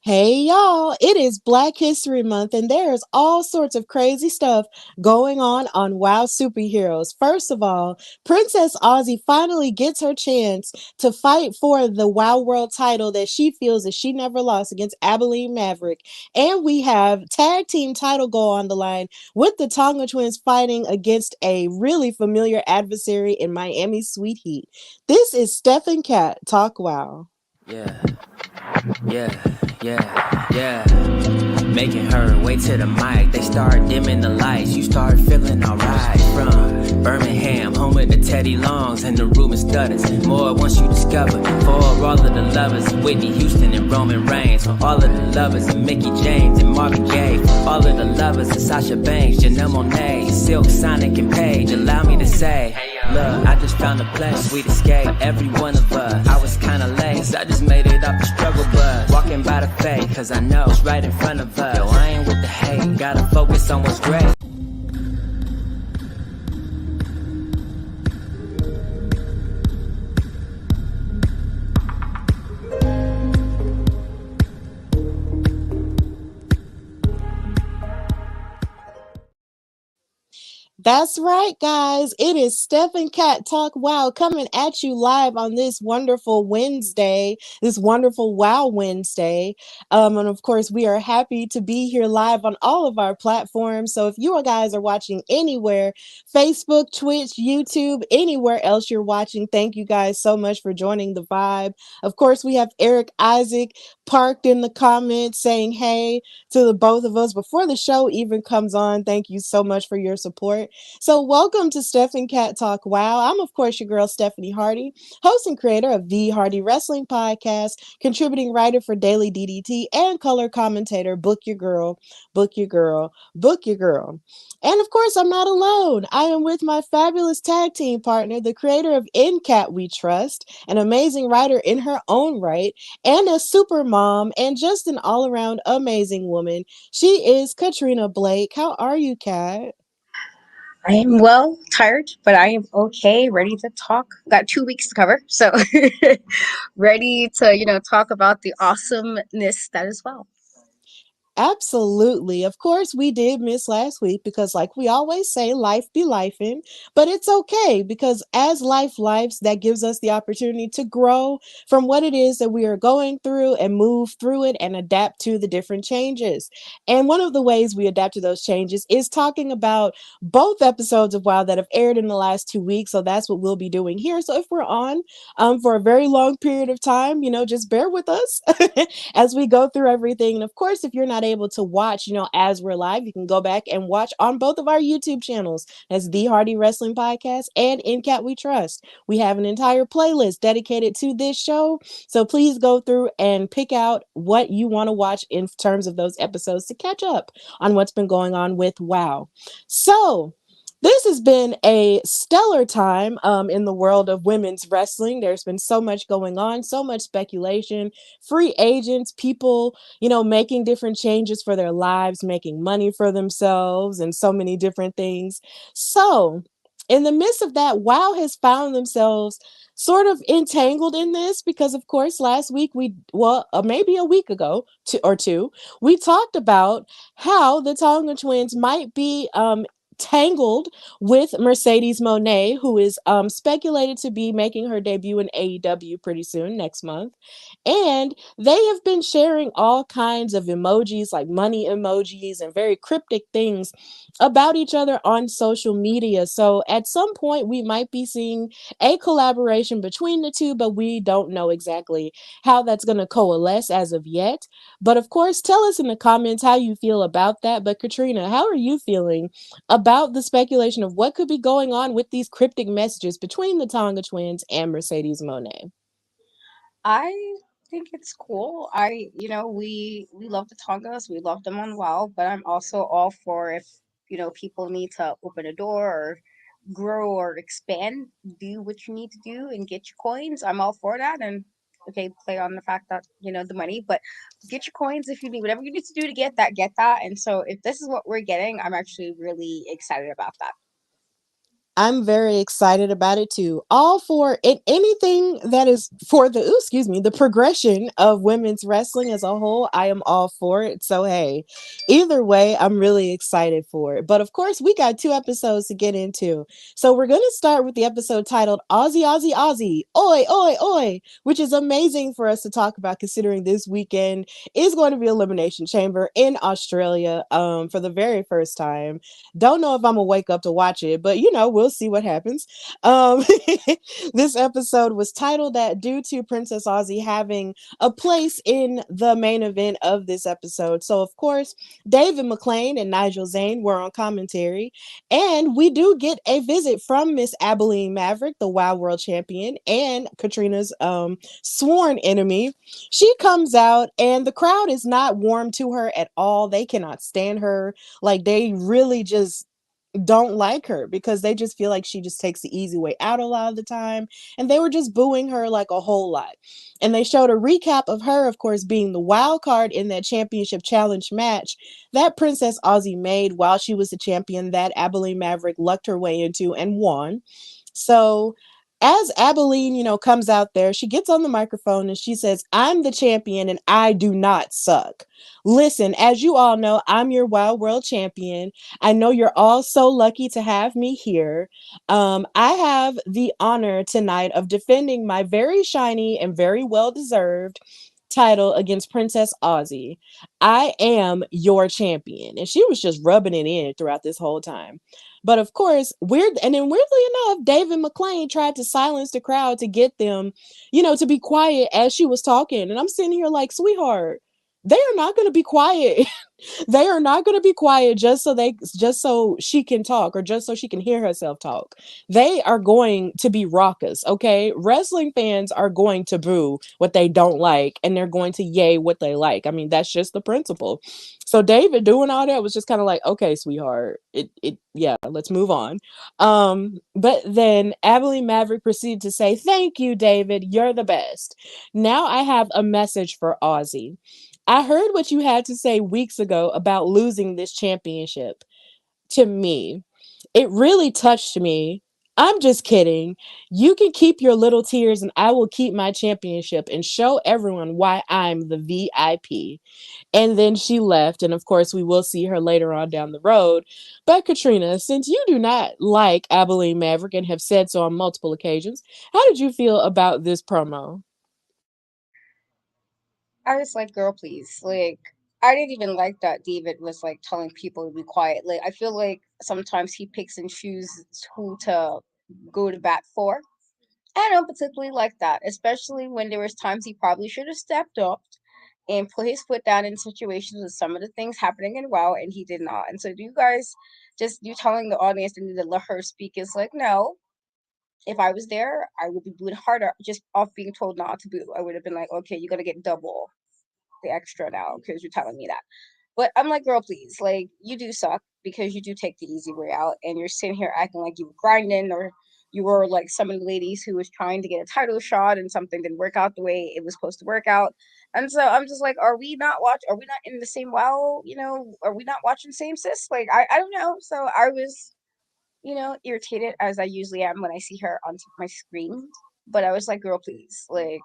Hey y'all, it is Black History Month and there's all sorts of crazy stuff going on WoW Superheroes. First of all, Princess Aussie finally gets her chance to fight for the WoW World title that she feels that she never lost against Abilene Maverick. And we have tag team title go on the line with the Tonga Twins fighting against a really familiar adversary in Miami Sweet Heat. This is Steph and Kat Talk WoW. Yeah, yeah. Making her way to the mic. They start dimming the lights. You start feeling alright. From Birmingham, home of the Teddy Longs, and the room is stutters. More once you discover. For all of the lovers, Whitney Houston and Roman Reigns. For all of the lovers, and Mickey James and Marvin Gaye. For all of the lovers, and Sasha Banks, Janelle Monáe, Silk, Sonic, and Paige. Allow me to say, look, I just found a place, sweet escape. Every one of us, I was kinda late, cause I just made it off the struggle bus. Walking by the fate, cause I know it's right in front of us. Yo, I ain't with the hate, gotta focus on what's great. That's right, guys. It is Steph and Cat Talk WoW coming at you live on this wonderful Wednesday, this wonderful WoW Wednesday. And of course, we are happy to be here live on all of our platforms. So if you guys are watching anywhere, Facebook, Twitch, YouTube, anywhere else you're watching, thank you guys so much for joining the vibe. Of course, we have Eric Isaac parked in the comments saying hey to the both of us before the show even comes on. Thank you so much for your support. So welcome to Steph and Cat Talk WoW. I'm, of course, your girl, Stephanie Hardy, host and creator of the Hardy Wrestling Podcast, contributing writer for Daily DDT, and color commentator, Book Your Girl, Book Your Girl, Book Your Girl. And of course, I'm not alone. I am with my fabulous tag team partner, the creator of In Cat We Trust, an amazing writer in her own right, and a super mom, and just an all-around amazing woman. She is Katrina Blake. How are you, Kat? I am well tired, but I am okay, ready to talk. Got 2 weeks to cover, so ready to, talk about the awesomeness that is well. Absolutely. Of course, we did miss last week because, like we always say, life be lifing, but it's okay because as life lives, that gives us the opportunity to grow from what it is that we are going through and move through it and adapt to the different changes. And one of the ways we adapt to those changes is talking about both episodes of WoW that have aired in the last 2 weeks. So that's what we'll be doing here. So if we're on for a very long period of time, just bear with us as we go through everything. And of course, if you're not able to watch, as we're live, you can go back and watch on both of our YouTube channels. That's The Hardy Wrestling Podcast and In Cat We Trust. We have an entire playlist dedicated to this show. So please go through and pick out what you want to watch in terms of those episodes to catch up on what's been going on with WoW. So, this has been a stellar time in the world of women's wrestling. There's been so much going on, so much speculation, free agents, people, making different changes for their lives, making money for themselves, and so many different things. So, in the midst of that, WoW has found themselves sort of entangled in this because, of course, last week maybe a week ago or two, we talked about how the Tonga Twins might be tangled with Mercedes Moné, who is speculated to be making her debut in AEW pretty soon, next month. And they have been sharing all kinds of emojis, like money emojis and very cryptic things about each other on social media. So at some point, we might be seeing a collaboration between the two, but we don't know exactly how that's going to coalesce as of yet. But of course, tell us in the comments how you feel about that. But Katrina, how are you feeling about the speculation of what could be going on with these cryptic messages between the Tonga Twins and Mercedes Moné? I think it's cool. We love the Tongas, we love them on WoW, but I'm also all for if people need to open a door or grow or expand, do what you need to do and get your coins. I'm all for that. And okay, play on the fact that the money, but get your coins if you need whatever you need to do to get that, get that. And so if this is what we're getting, I'm actually really excited about that. I'm very excited about it too. All for it, anything that is for the excuse me, the progression of women's wrestling as a whole. I am all for it. So hey, either way, I'm really excited for it. But of course, we got 2 episodes to get into. So we're gonna start with the episode titled Aussie Aussie Aussie, Oi Oi Oi, which is amazing for us to talk about considering this weekend is going to be Elimination Chamber in Australia for the very first time. Don't know if I'm gonna wake up to watch it, but we'll see what happens. Um, this episode was titled that due to Princess Aussie having a place in the main event of this episode. So, of course, David McLane and Nigel Zane were on commentary, and we do get a visit from Miss Abilene Maverick, the Wild World Champion, and Katrina's sworn enemy. She comes out, and the crowd is not warm to her at all. They cannot stand her. Like, they really just don't like her because they just feel like she just takes the easy way out a lot of the time. And they were just booing her like a whole lot. And they showed a recap of her, of course, being the wild card in that championship challenge match that Princess Aussie made while she was the champion that Abilene Maverick lucked her way into and won. So as Abilene, comes out there, she gets on the microphone and she says, I'm the champion and I do not suck. Listen, as you all know, I'm your Wild World champion. I know you're all so lucky to have me here. I have the honor tonight of defending my very shiny and very well deserved title against Princess Aussie. I am your champion. And she was just rubbing it in throughout this whole time. But of course, weirdly enough, David McLane tried to silence the crowd to get them, to be quiet as she was talking. And I'm sitting here like, sweetheart, they are not going to be quiet. They are not going to be quiet just so she can talk or just so she can hear herself talk. They are going to be raucous, okay? Wrestling fans are going to boo what they don't like and they're going to yay what they like. I mean, that's just the principle. So David doing all that was just kind of like, okay, sweetheart, yeah, let's move on. But then Abilene Maverick proceeded to say, thank you, David, you're the best. Now I have a message for Aussie. I heard what you had to say weeks ago about losing this championship to me. It really touched me. I'm just kidding. You can keep your little tears and I will keep my championship and show everyone why I'm the VIP. And then she left. And of course, we will see her later on down the road. But Katrina, since you do not like Abilene Maverick and have said so on multiple occasions, how did you feel about this promo? I was like, girl, please. Like, I didn't even like that David was like telling people to be quiet. Like, I feel like sometimes he picks and chooses who to go to bat for. I don't particularly like that, especially when there was times he probably should have stepped up and put his foot down in situations with some of the things happening in WoW, and he did not. And so, do you guys just you telling the audience they need to let her speak is like, no. If I was there, I would be booed harder just off being told not to boo. I would have been like, okay, you're gonna get double the extra now because you're telling me that. But I'm like, girl, please, like you do suck because you do take the easy way out, and you're sitting here acting like you were grinding or you were like some of the ladies who was trying to get a title shot and something didn't work out the way it was supposed to work out. And so I'm just like, are we not watch? Are we not in the same WoW? Are we not watching the same sis? Like I don't know. So I was irritated as I usually am when I see her on my screen. But I was like, girl, please, like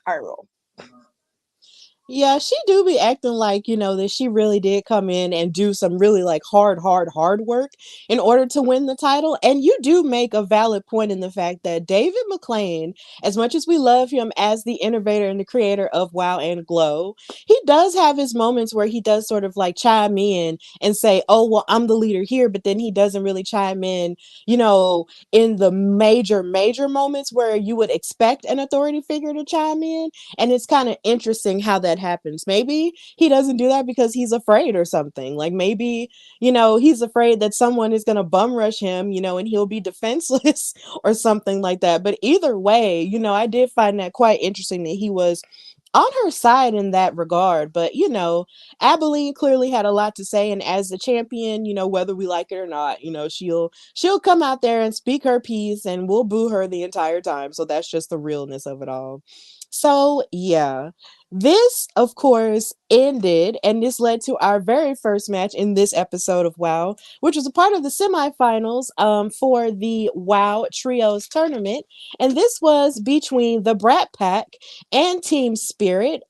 I roll. Yeah, she do be acting like, that she really did come in and do some really like hard work in order to win the title. And you do make a valid point in the fact that David McLane, as much as we love him as the innovator and the creator of WoW and Glow, he does have his moments where he does sort of like chime in and say, oh, well, I'm the leader here. But then he doesn't really chime in the major moments where you would expect an authority figure to chime in. And it's kind of interesting how that happens. Maybe he doesn't do that because he's afraid or something. Like maybe, he's afraid that someone is going to bum rush him, and he'll be defenseless or something like that. But either way, I did find that quite interesting that he was on her side in that regard. But, Abilene clearly had a lot to say. And as the champion, whether we like it or not, she'll come out there and speak her piece and we'll boo her the entire time. So that's just the realness of it all. So yeah. This, of course, ended, and this led to our very first match in this episode of WoW, which was a part of the semifinals for the WoW Trios tournament. And this was between the Brat Pack and Team Spirit.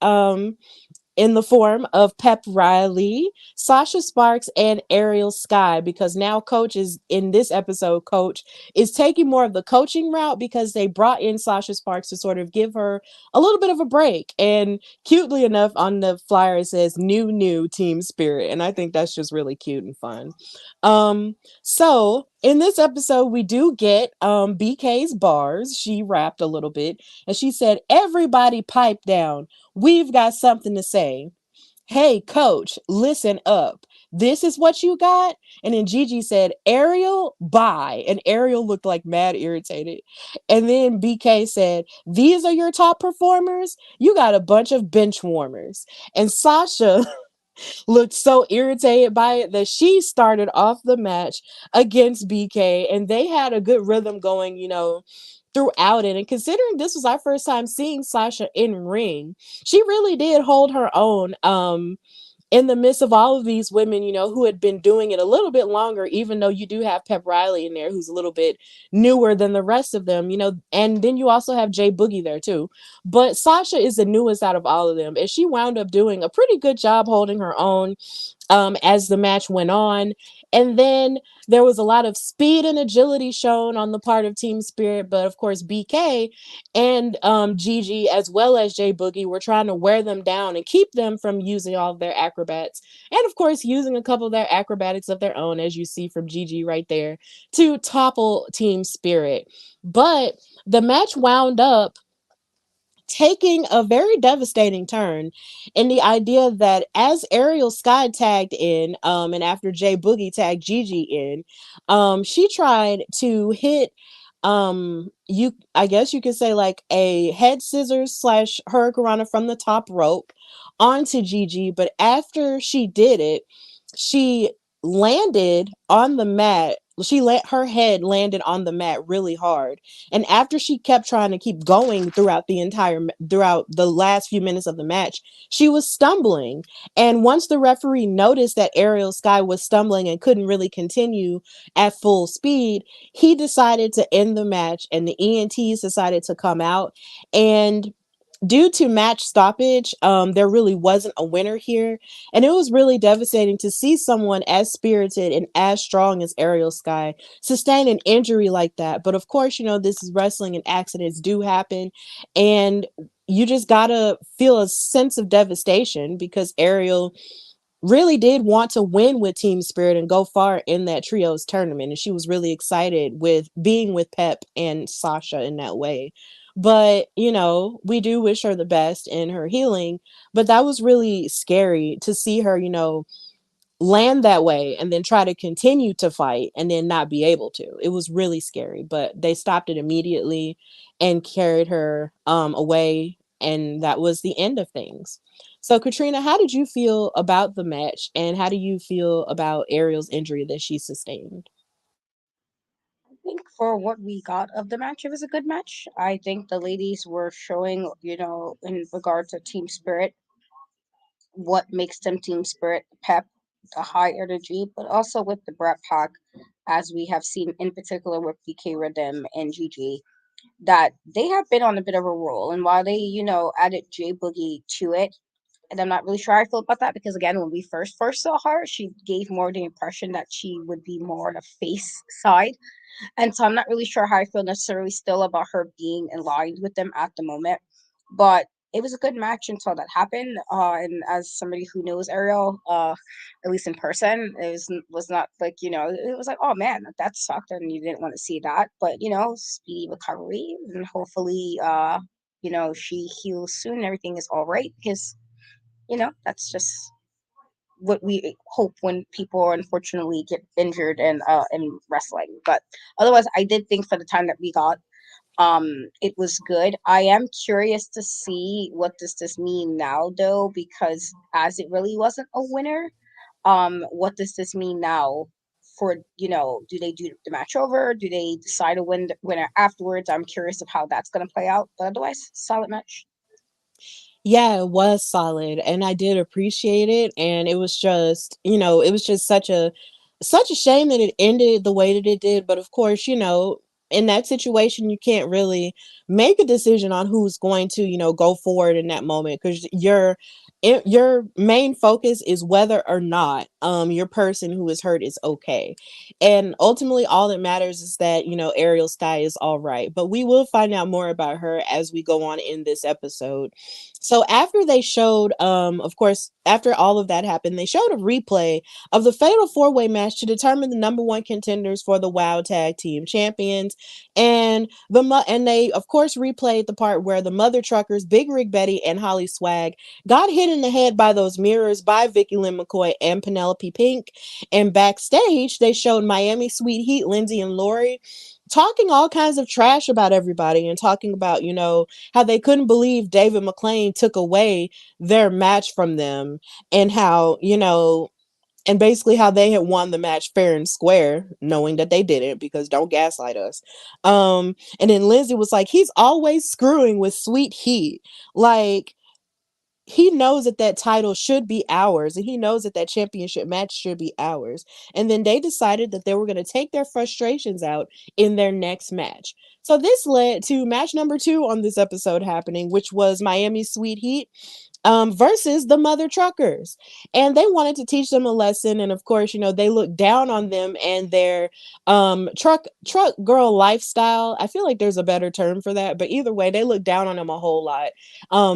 In the form of Pep Riley, Sasha Sparks, and Ariel Sky, because now Coach is in this episode, Coach is taking more of the coaching route because they brought in Sasha Sparks to sort of give her a little bit of a break. And cutely enough, on the flyer it says new Team Spirit. And I think that's just really cute and fun. So in this episode, we do get BK's bars. She rapped a little bit and she said, "Everybody pipe down. We've got something to say. Hey, coach, listen up. This is what you got." And then Gigi said, "Ariel, bye." And Ariel looked like mad irritated. And then BK said, "These are your top performers? You got a bunch of bench warmers." And Sasha looked so irritated by it that she started off the match against BK, and they had a good rhythm going, throughout it. And considering this was our first time seeing Sasha in ring, she really did hold her own. In the midst of all of these women, who had been doing it a little bit longer, even though you do have Pep Riley in there, who's a little bit newer than the rest of them, and then you also have Jay Boogie there too. But Sasha is the newest out of all of them, and she wound up doing a pretty good job holding her own as the match went on. And then there was a lot of speed and agility shown on the part of Team Spirit, but of course BK and Gigi as well as Jay Boogie were trying to wear them down and keep them from using all of their acrobats, and of course using a couple of their acrobatics of their own, as you see from Gigi right there, to topple Team Spirit. But the match wound up taking a very devastating turn in the idea that as Ariel Sky tagged in, and after Jay Boogie tagged Gigi in, she tried to hit, you, I guess you could say, like a head scissors slash hurricanrana from the top rope onto Gigi. But after she did it, she landed on the mat. She let her head landed on the mat really hard, and after she kept trying to keep going throughout the last few minutes of the match, she was stumbling. And once the referee noticed that Ariel Sky was stumbling and couldn't really continue at full speed, he decided to end the match, and the ENTs decided to come out. And due to match stoppage, there really wasn't a winner here. And it was really devastating to see someone as spirited and as strong as Ariel Sky sustain an injury like that. But of course, this is wrestling and accidents do happen. And you just gotta feel a sense of devastation because Ariel really did want to win with Team Spirit and go far in that trios tournament. And she was really excited with being with Pep and Sasha in that way. But, we do wish her the best in her healing. But that was really scary to see her, land that way and then try to continue to fight and then not be able to. It was really scary, but they stopped it immediately and carried her away, and that was the end of things. So Katrina, how did you feel about the match, and how do you feel about Ariel's injury that she sustained? I think for what we got of the match, it was a good match. I think the ladies were showing, in regard to team spirit, what makes them team spirit, pep, the high energy, but also with the Brat Pack, as we have seen in particular with BK Rhythm and Gigi, that they have been on a bit of a roll. And while they, added J Boogie to it, and I'm not really sure how I feel about that because again, when we first saw her, she gave more the impression that she would be more on the face side, and so I'm not really sure how I feel necessarily still about her being aligned with them at the moment. But it was a good match until that happened. And as somebody who knows Ariel, at least in person, was not like, it was like, oh man, that sucked, and you didn't want to see that. But speedy recovery, and hopefully, she heals soon. And everything is all right because that's just what we hope when people unfortunately get injured in wrestling. But otherwise, I did think for the time that we got, it was good. I am curious to see what does this mean now though, because as it really wasn't a winner, what does this mean now for, do they do the match over, do they decide a winner afterwards? I'm curious of how that's going to play out, but otherwise solid match. Yeah, it was solid and I did appreciate it, and it was just, it was just such a shame that it ended the way that it did, but of course, in that situation you can't really make a decision on who's going to, go forward in that moment cuz your main focus is whether or not your person who is hurt is okay. And ultimately all that matters is that, Ariel Sky is all right. But we will find out more about her as we go on in this episode. So after they showed, of course, after all of that happened, they showed a replay of the fatal four-way match to determine the number one contenders for the WoW Tag Team Champions, and they of course replayed the part where the Mother Truckers, Big Rig Betty, and Holly Swag got hit in the head by those mirrors by Vicky Lynn McCoy and Penelope Pink. And backstage, they showed Miami Sweet Heat, Lindsay, and Lori talking all kinds of trash about everybody and talking about, how they couldn't believe David McLane took away their match from them, and how, and basically how they had won the match fair and square, knowing that they didn't, because don't gaslight us. And then Lindsay was like, he's always screwing with Sweet Heat. Like, he knows that that title should be ours, and he knows that that championship match should be ours. And then they decided that they were going to take their frustrations out in their next match. So this led to match number 2 on this episode happening, which was Miami Sweet Heat versus the Mother Truckers. And they wanted to teach them a lesson. And of course, they looked down on them and their truck girl lifestyle. I feel like there's a better term for that. But either way, they looked down on them a whole lot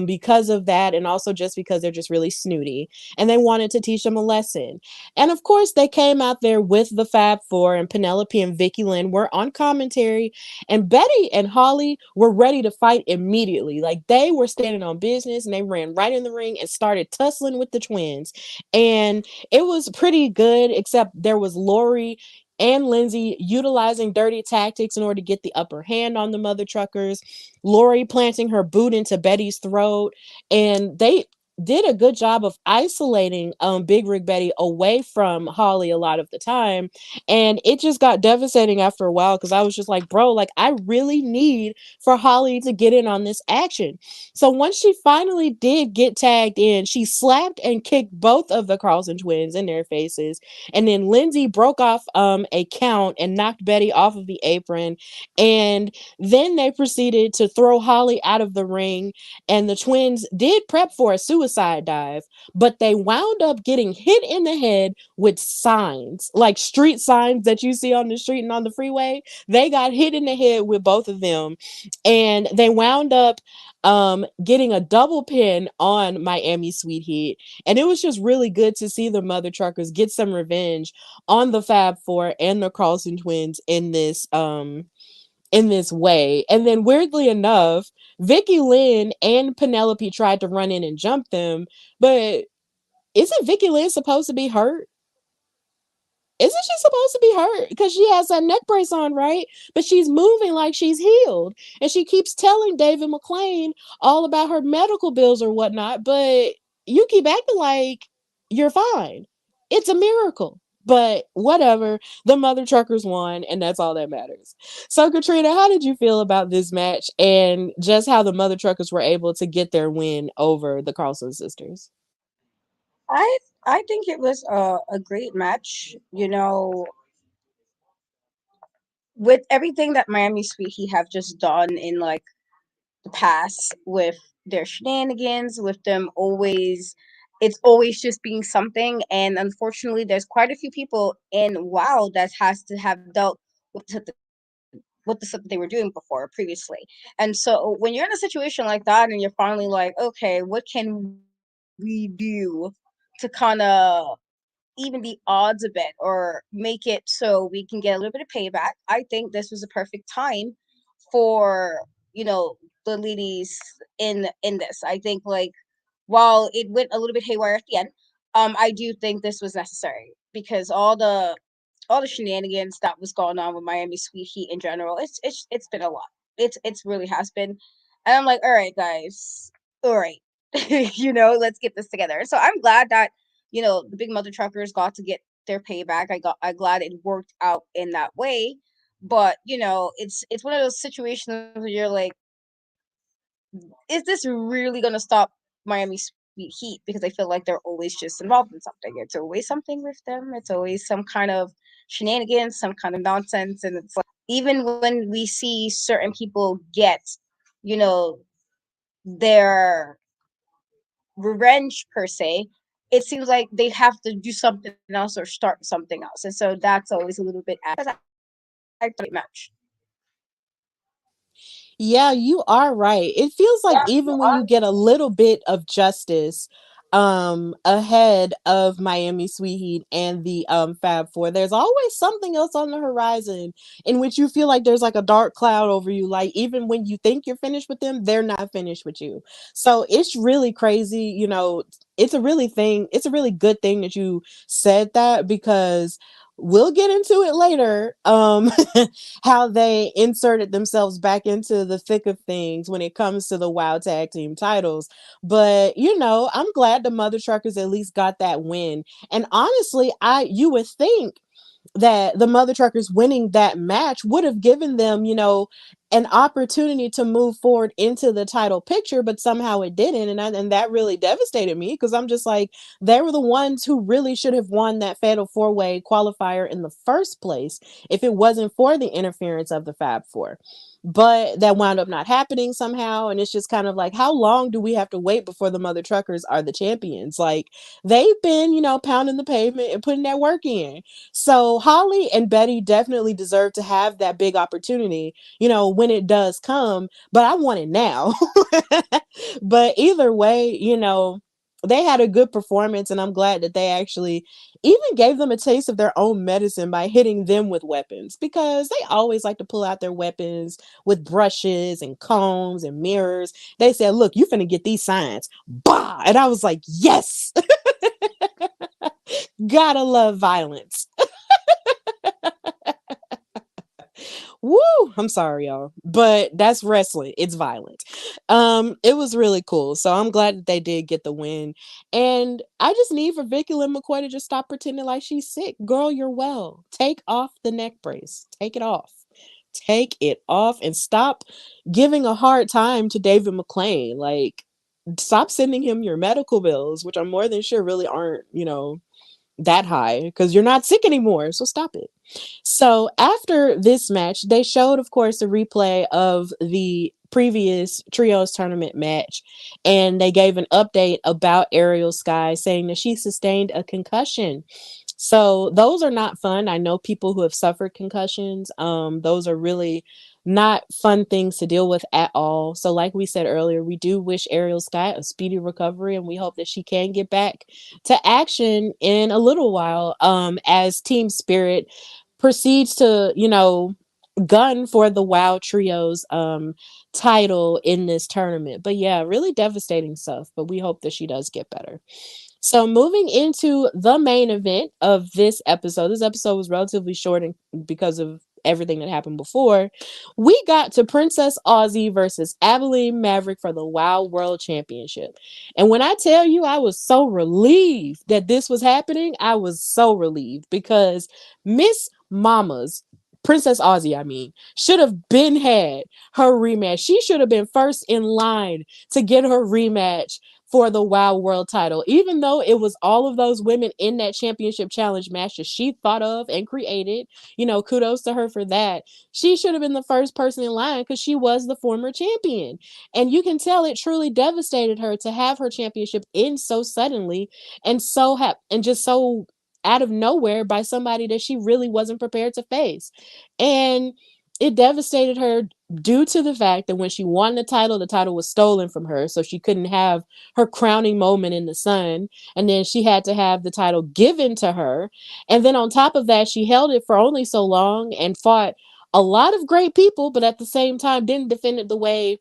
because of that. And also just because they're just really snooty. And they wanted to teach them a lesson. And of course, they came out there with the Fab Four, and Penelope and Vicky Lynn were on commentary. And Betty and Holly were ready to fight immediately. Like, they were standing on business and they ran right in the ring and started tussling with the twins. And it was pretty good, except there was Lori and Lindsay utilizing dirty tactics in order to get the upper hand on the Mother Truckers. Lori planting her boot into Betty's throat. And they did a good job of isolating Big Rig Betty away from Holly a lot of the time. And it just got devastating after a while, because I was just like, bro, like, I really need for Holly to get in on this action. So once she finally did get tagged in, she slapped and kicked both of the Carlson twins in their faces. And then Lindsay broke off a count and knocked Betty off of the apron. And then they proceeded to throw Holly out of the ring. And the twins did prep for a suicide dive, but they wound up getting hit in the head with signs, like street signs that you see on the street and on the freeway. They got hit in the head with both of them. And they wound up getting a double pin on Miami Sweet Heat. And it was just really good to see the Mother Truckers get some revenge on the Fab Four and the Carlson twins in this way. And then weirdly enough, Vicky Lynn and Penelope tried to run in and jump them, but isn't Vicky Lynn supposed to be hurt? Isn't she supposed to be hurt? Because she has that neck brace on, right? But she's moving like she's healed. And she keeps telling David McLane all about her medical bills or whatnot, but you keep acting like you're fine. It's a miracle. But whatever, the Mother Truckers won, and that's all that matters. So, Katrina, how did you feel about this match and just how the Mother Truckers were able to get their win over the Carlson sisters? I I think it was a great match. With everything that Miami Sweet Heat have just done in like the past with their shenanigans, with them always, it's always just being something. And unfortunately, there's quite a few people in WoW that has to have dealt with the stuff that they were doing before previously. And so when you're in a situation like that and you're finally like, okay, what can we do to kind of even the odds a bit or make it so we can get a little bit of payback? I think this was a perfect time for, you know, the ladies in this. I think, like, while it went a little bit haywire at the end, I do think this was necessary because all the shenanigans that was going on with Miami Sweet Heat in general, it's been a lot. It's really has been. And I'm like, all right, guys, all right, let's get this together. So I'm glad that the Big Mother Truckers got to get their payback. I'm glad it worked out in that way. But it's one of those situations where you're like, is this really gonna stop Miami Heat because I feel like they're always just involved in something. It's always something with them. It's always some kind of shenanigans, some kind of nonsense, and it's like even when we see certain people get, you know, their revenge per se, it seems like they have to do something else or start something else, and so that's always a little bit I match. Yeah, you are right. It feels like even when you get a little bit of justice ahead of Miami Sweet Heat and the Fab Four, there's always something else on the horizon in which you feel like there's like a dark cloud over you. Like even when you think you're finished with them, they're not finished with you. So it's really crazy, you know, it's a really good thing that you said that because we'll get into it later. How they inserted themselves back into the thick of things when it comes to the Wild Tag Team titles. But you know, I'm glad the Mother Truckers at least got that win. And honestly, you would think that the Mother Truckers winning that match would have given them, you know, an opportunity to move forward into the title picture, but somehow it didn't. And that really devastated me because I'm just like, they were the ones who really should have won that Fatal 4-Way qualifier in the first place if it wasn't for the interference of the Fab Four. But that wound up not happening somehow. And it's just kind of like, how long do we have to wait before the Mother Truckers are the champions? Like, they've been, you know, pounding the pavement and putting that work in. So Holly and Betty definitely deserve to have that big opportunity, you know, when it does come, but I want it now. But either way, you know, they had a good performance and I'm glad that they actually even gave them a taste of their own medicine by hitting them with weapons because they always like to pull out their weapons with brushes and combs and mirrors. They said, look, you finna get these signs. Bah! And I was like, yes, gotta love violence. Woo! I'm sorry, y'all, but that's wrestling. It's violent. It was really cool. So I'm glad that they did get the win. And I just need for Vicky Lynn McCoy to just stop pretending like she's sick. Girl, you're well. Take off the neck brace. Take it off. Take it off and stop giving a hard time to David McLane. Like, stop sending him your medical bills, which I'm more than sure really aren't, you know, that high because you're not sick anymore. So stop it. So after this match, they showed, of course, a replay of the previous trios tournament match, and they gave an update about Ariel Sky, saying that she sustained a concussion. So those are not fun. I know people who have suffered concussions. Those are really not fun things to deal with at all. So like we said earlier, we do wish Ariel Sky a speedy recovery and we hope that she can get back to action in a little while as Team Spirit proceeds to, you know, gun for the WoW Trios title in this tournament. But yeah, really devastating stuff, but we hope that she does get better. So moving into the main event of this episode. This episode was relatively short and because of everything that happened before. We got to Princess Aussie versus Abilene Maverick for the WoW World Championship. And when I tell you I was so relieved that this was happening, I was so relieved because Miss Mama's Princess Aussie, I mean, should have been had her rematch. She should have been first in line to get her rematch for the WoW World title, even though it was all of those women in that championship challenge match that she thought of and created. You know, kudos to her for that. She should have been the first person in line because she was the former champion. And you can tell it truly devastated her to have her championship end so suddenly and and just so out of nowhere by somebody that she really wasn't prepared to face. And it devastated her due to the fact that when she won the title was stolen from her. So she couldn't have her crowning moment in the sun. And then she had to have the title given to her. And then on top of that, she held it for only so long and fought a lot of great people, but at the same time didn't defend it the way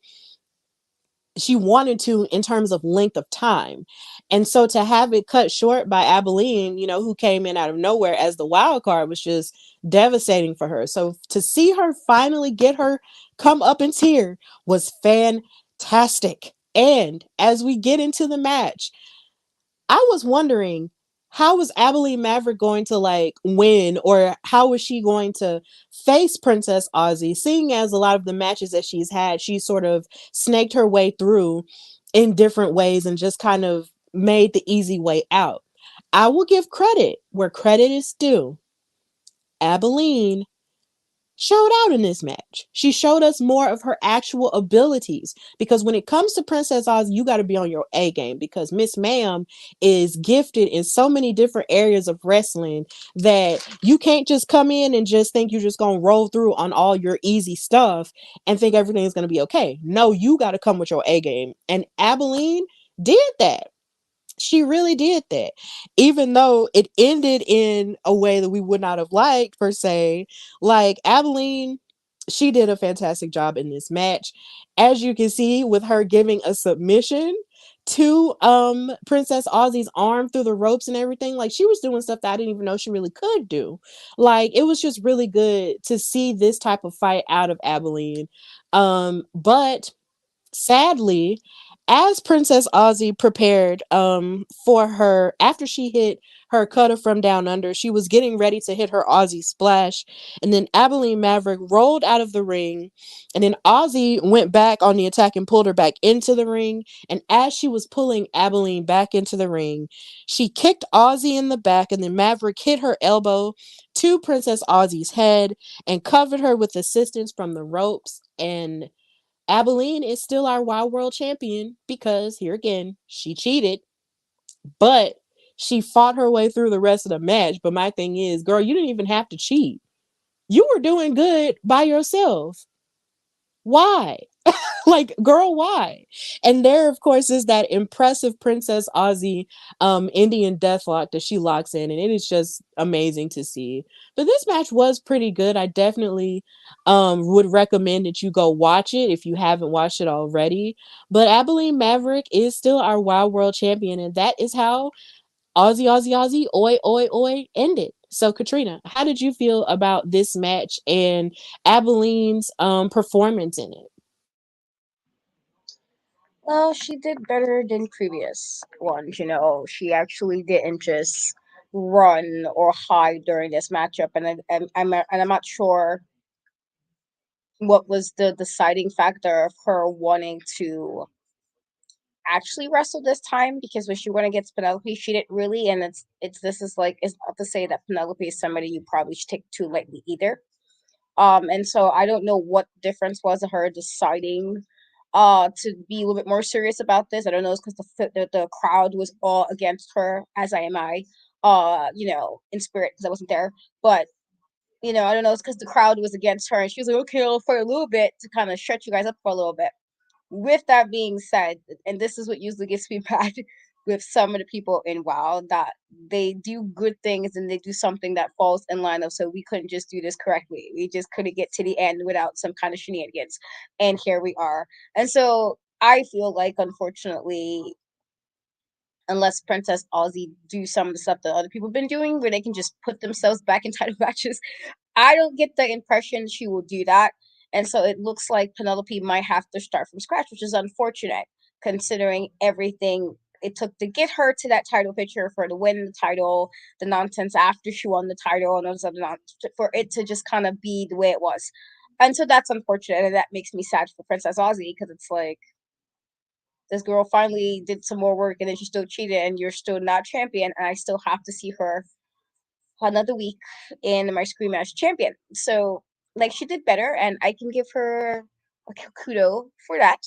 she wanted to in terms of length of time. And so to have it cut short by Abilene, you know, who came in out of nowhere as the wild card was just devastating for her. So to see her finally get her come up in tier was fantastic. And as we get into the match, I was wondering how was Abilene Maverick going to like win or how was she going to face Princess Aussie, seeing as a lot of the matches that she's had, she sort of snaked her way through in different ways and just kind of made the easy way out. I will give credit where credit is due. Abilene showed out in this match. She showed us more of her actual abilities, because when it comes to Princess Oz, you got to be on your A game, because Miss Ma'am is gifted in so many different areas of wrestling that you can't just come in and just think you're just going to roll through on all your easy stuff and think everything's going to be okay. No, you got to come with your A game. And Abilene did that. She really did that. Even though it ended in a way that we would not have liked, per se, like Abilene, she did a fantastic job in this match. As you can see, with her giving a submission to Princess Aussie's arm through the ropes and everything, like she was doing stuff that I didn't even know she really could do. Like it was just really good to see this type of fight out of Abilene. But sadly, as Princess Aussie prepared for her, after she hit her cutter from down under, she was getting ready to hit her Aussie splash, and then Abilene Maverick rolled out of the ring, and then Aussie went back on the attack and pulled her back into the ring. And as she was pulling Abilene back into the ring, she kicked Aussie in the back, and then Maverick hit her elbow to Princess Aussie's head and covered her with assistance from the ropes. And Abilene is still our Wild World champion because, here again, she cheated, but she fought her way through the rest of the match. But my thing is, girl, you didn't even have to cheat. You were doing good by yourself. Why? Like, girl, why? And there, of course, is that impressive Princess Aussie Indian deathlock that she locks in, and it is just amazing to see. But this match was pretty good. I definitely would recommend that you go watch it if you haven't watched it already. But Abilene Maverick is still our Wild World champion, and that is how Aussie Aussie Aussie Oi Oi Oi ended. So Katrina, how did you feel about this match and Abilene's performance in it? Well, she did better than previous ones. You know, she actually didn't just run or hide during this matchup, and I'm not sure what was the deciding factor of her wanting to actually wrestle this time, because when she went against Penelope, she didn't really, and it's this is like, it's not to say that Penelope is somebody you probably should take too lightly either. And so I don't know what difference was of her deciding to be a little bit more serious about this. I don't know, it's because the crowd was all against her, as I am you know, in spirit, because I wasn't there. But you know, I don't know, it's because the crowd was against her and she was like, okay, I'll fight a little bit to kind of shut you guys up for a little bit. With that being said, and this is what usually gets me mad with some of the people in WoW, that they do good things and they do something that falls in line of, so we couldn't just do this correctly. We just couldn't get to the end without some kind of shenanigans. And here we are. And so I feel like, unfortunately, unless Princess Aussie do some of the stuff that other people have been doing, where they can just put themselves back in title matches, I don't get the impression she will do that. And so it looks like Penelope might have to start from scratch, which is unfortunate considering everything it took to get her to that title picture, for her to win the title, the nonsense after she won the title, and those other for it to just kind of be the way it was. And so that's unfortunate, and that makes me sad for Princess Aussie, because it's like, this girl finally did some more work and then she still cheated and you're still not champion, and I still have to see her another week in my Scream Match champion. So, like, she did better, and I can give her a kudo for that.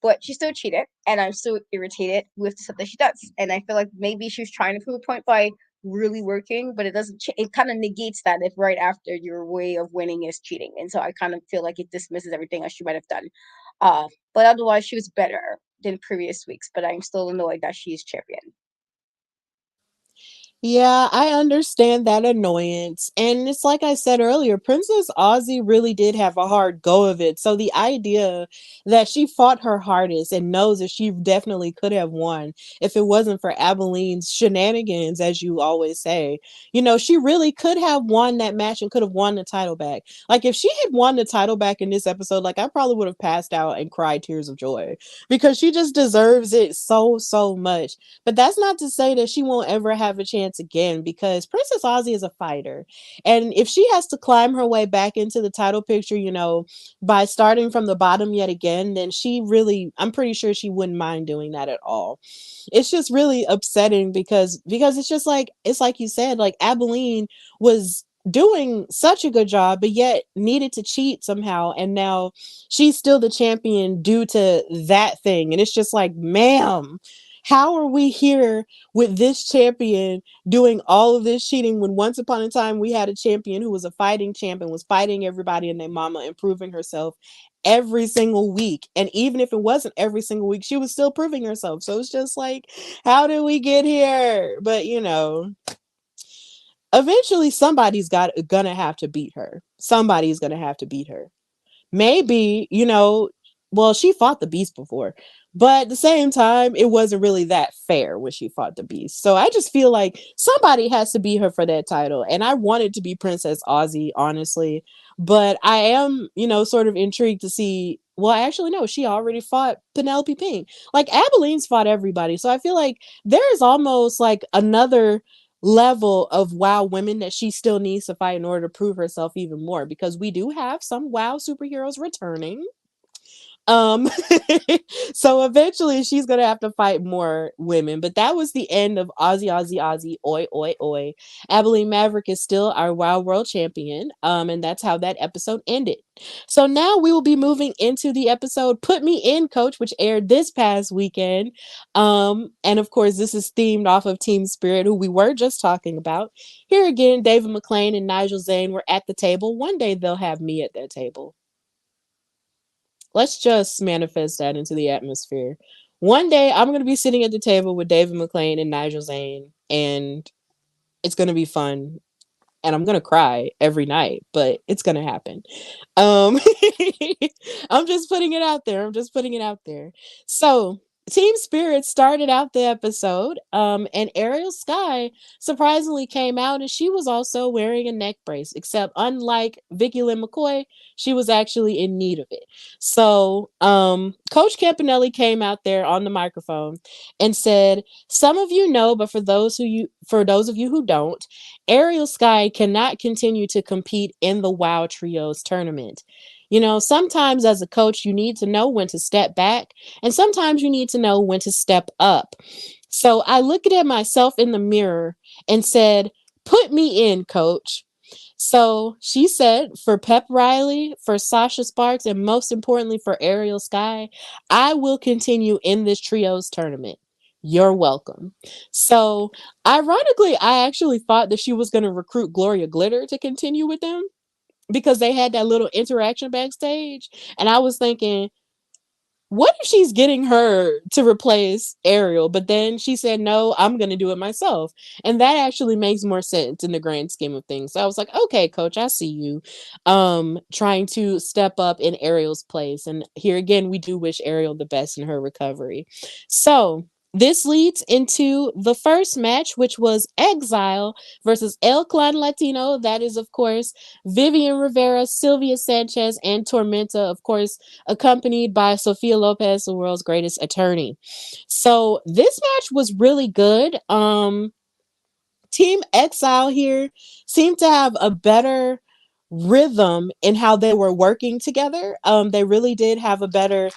But she still cheated, and I'm still irritated with the stuff that she does. And I feel like maybe she was trying to prove a point by really working, but it doesn't. It kind of negates that if right after your way of winning is cheating, and so I kind of feel like it dismisses everything else she might have done. Uh, but otherwise, she was better than previous weeks. But I'm still annoyed that she is champion. Yeah, I understand that annoyance. And it's like I said earlier, Princess Aussie really did have a hard go of it. So the idea that she fought her hardest and knows that she definitely could have won if it wasn't for Abeline's shenanigans, as you always say, you know, she really could have won that match and could have won the title back. Like if she had won the title back in this episode, like I probably would have passed out and cried tears of joy, because she just deserves it so, so much. But that's not to say that she won't ever have a chance chance again because Princess Aussie is a fighter. And if she has to climb her way back into the title picture, by starting from the bottom yet again, then I'm pretty sure she wouldn't mind doing that at all. It's just really upsetting because it's like you said, like Abilene was doing such a good job but yet needed to cheat somehow, and now she's still the champion due to that thing. And it's just like, ma'am, how are we here with this champion doing all of this cheating when once upon a time we had a champion who was a fighting champion, was fighting everybody and their mama, improving herself every single week? And even if it wasn't every single week, she was still proving herself. So it's just like, how did we get here? But eventually gonna have to beat her. Somebody's gonna have to beat her. Maybe, well, she fought the beast before, but at the same time, it wasn't really that fair when she fought the beast. So I just feel like somebody has to beat her for that title. And I want it to be Princess Aussie, honestly. But I am, sort of intrigued to see. Well, actually, no, she already fought Penelope Pink. Like, Abilene's fought everybody. So I feel like there is almost like another level of WoW women that she still needs to fight in order to prove herself even more, because we do have some WoW superheroes returning. Um, so eventually she's gonna have to fight more women. But that was the end of Aussie, Aussie, Aussie, oi, oi, oi. Abilene Maverick is still our WoW World Champion. And that's how that episode ended. So now we will be moving into the episode Put Me In, Coach, which aired this past weekend. And of course, this is themed off of Team Spirit, who we were just talking about. Here again, David McLane and Nigel Zane were at the table. One day they'll have me at that table. Let's just manifest that into the atmosphere. One day I'm going to be sitting at the table with David McLane and Nigel Zane, and it's going to be fun. And I'm going to cry every night, but it's going to happen. Um, I'm just putting it out there. I'm just putting it out there. So, Team Spirit started out the episode, and Ariel Sky surprisingly came out, and she was also wearing a neck brace, except unlike Vicky Lynn McCoy, she was actually in need of it. So, Coach Campanelli came out there on the microphone and said, "Some of you know, but for those of you who don't, Ariel Sky cannot continue to compete in the WoW Trios tournament. Sometimes as a coach, you need to know when to step back, and sometimes you need to know when to step up. So I looked at myself in the mirror and said, 'Put me in, coach.'" So she said, "For Pep Riley, for Sasha Sparks, and most importantly for Ariel Sky, I will continue in this trios tournament. You're welcome." So ironically, I actually thought that she was going to recruit Gloria Glitter to continue with them, because they had that little interaction backstage. And I was thinking, what if she's getting her to replace Ariel? But then she said, "No, I'm going to do it myself." And that actually makes more sense in the grand scheme of things. So I was like, okay, coach, I see you trying to step up in Ariel's place. And here again, we do wish Ariel the best in her recovery. So this leads into the first match, which was Exile versus El Clan Latino. That is, of course, Vivian Rivera, Sylvia Sanchez, and Tormenta, of course, accompanied by Sofia Lopez, the world's greatest attorney. So this match was really good. Team Exile here seemed to have a better rhythm in how they were working together. They really did have a better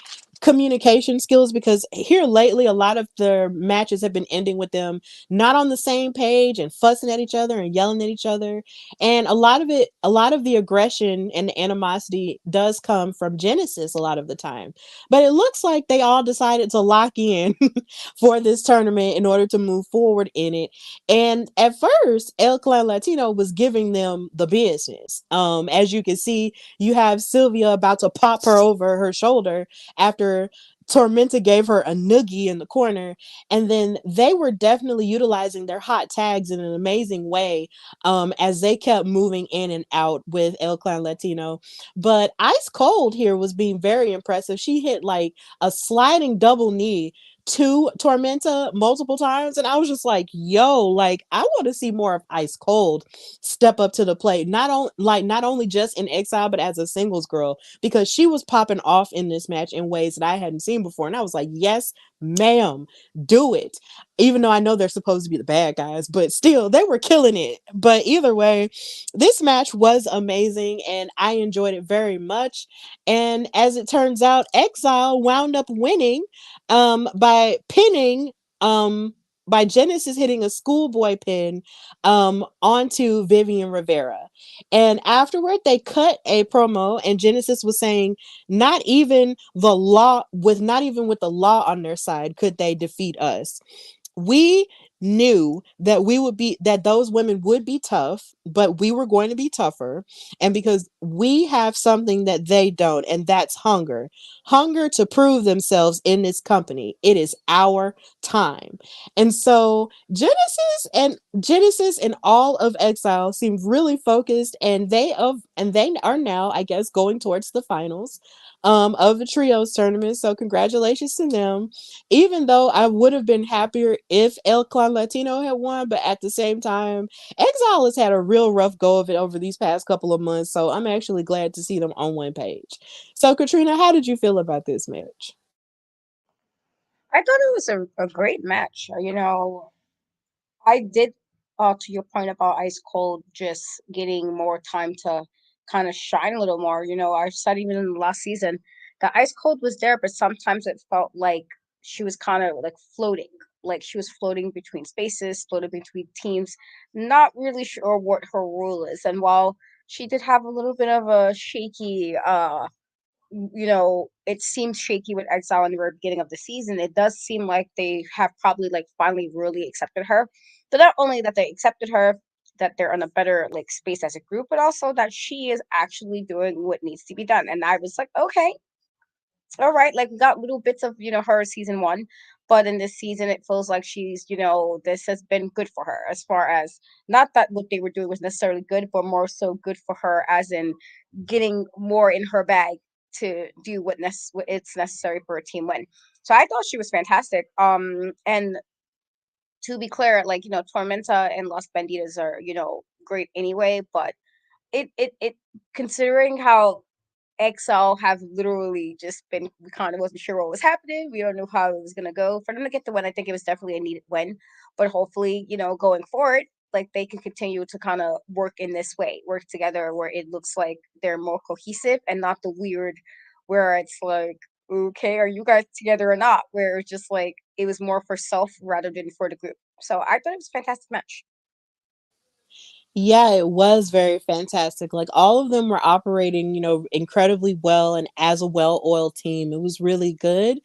communication skills, because here lately a lot of their matches have been ending with them not on the same page and fussing at each other and yelling at each other. And a lot of the aggression and the animosity does come from Genesis a lot of the time. But it looks like they all decided to lock in for this tournament in order to move forward in it. And at first, El Clan Latino was giving them the business. As you can see, you have Sylvia about to pop her over her shoulder after Tormenta gave her a noogie in the corner. And then they were definitely utilizing their hot tags in an amazing way, as they kept moving in and out with El Clan Latino. But Ice Cold here was being very impressive. She hit like a sliding double knee to Tormenta multiple times, and I was just like, yo, like, I want to see more of Ice Cold step up to the plate, not only just in Exile but as a singles girl, because she was popping off in this match in ways that I hadn't seen before. And I was like, yes, ma'am, do it. Even though I know they're supposed to be the bad guys, but still, they were killing it. But either way, this match was amazing and I enjoyed it very much. And as it turns out, Exile wound up winning by pinning um by Genesis hitting a schoolboy pin onto Vivian Rivera. And afterward they cut a promo and Genesis was saying not even with the law on their side could they defeat us. We knew that those women would be tough, but we were going to be tougher. And because we have something that they don't, and that's hunger to prove themselves in this company. It is our time. And so Genesis and all of Exile seemed really focused, and they are now, I guess, going towards the finals of the trios tournament. So congratulations to them. Even though I would have been happier if El Clan Latino had won, but at the same time, Exile has had a real rough go of it over these past couple of months. So I'm actually glad to see them on one page. So Katrina, how did you feel about this match? I thought it was a great match. I did, to your point about Ice Cold just getting more time to kind of shine a little more. I said even in the last season, the Ice Cold was there, but sometimes it felt like she was kind of like floating. Like she was floating between spaces, floating between teams, not really sure what her role is. And while she did have a little bit of a shaky it seems shaky with Exile in the very beginning of the season. It does seem like they have probably like finally really accepted her. So not only that they accepted her, that they're in a better like space as a group, but also that she is actually doing what needs to be done. And I was like, okay, all right, like we got little bits of her season one, but in this season it feels like she's this has been good for her as far as not that what they were doing was necessarily good, but more so good for her as in getting more in her bag to do what it's necessary for a team win. So I thought she was fantastic. And to be clear, like Tormenta and Las Bandidas are great anyway, but it considering how XL have literally just been, we kind of wasn't sure what was happening. We don't know how it was gonna go. For them to get the win, I think it was definitely a needed win. But hopefully, going forward, like they can continue to kind of work in this way, work together where it looks like they're more cohesive and not the weird where it's like, okay, are you guys together or not? Where it's just like it was more for self rather than for the group. So I thought it was a fantastic match. Yeah, it was very fantastic. Like all of them were operating, incredibly well and as a well-oiled team. It was really good.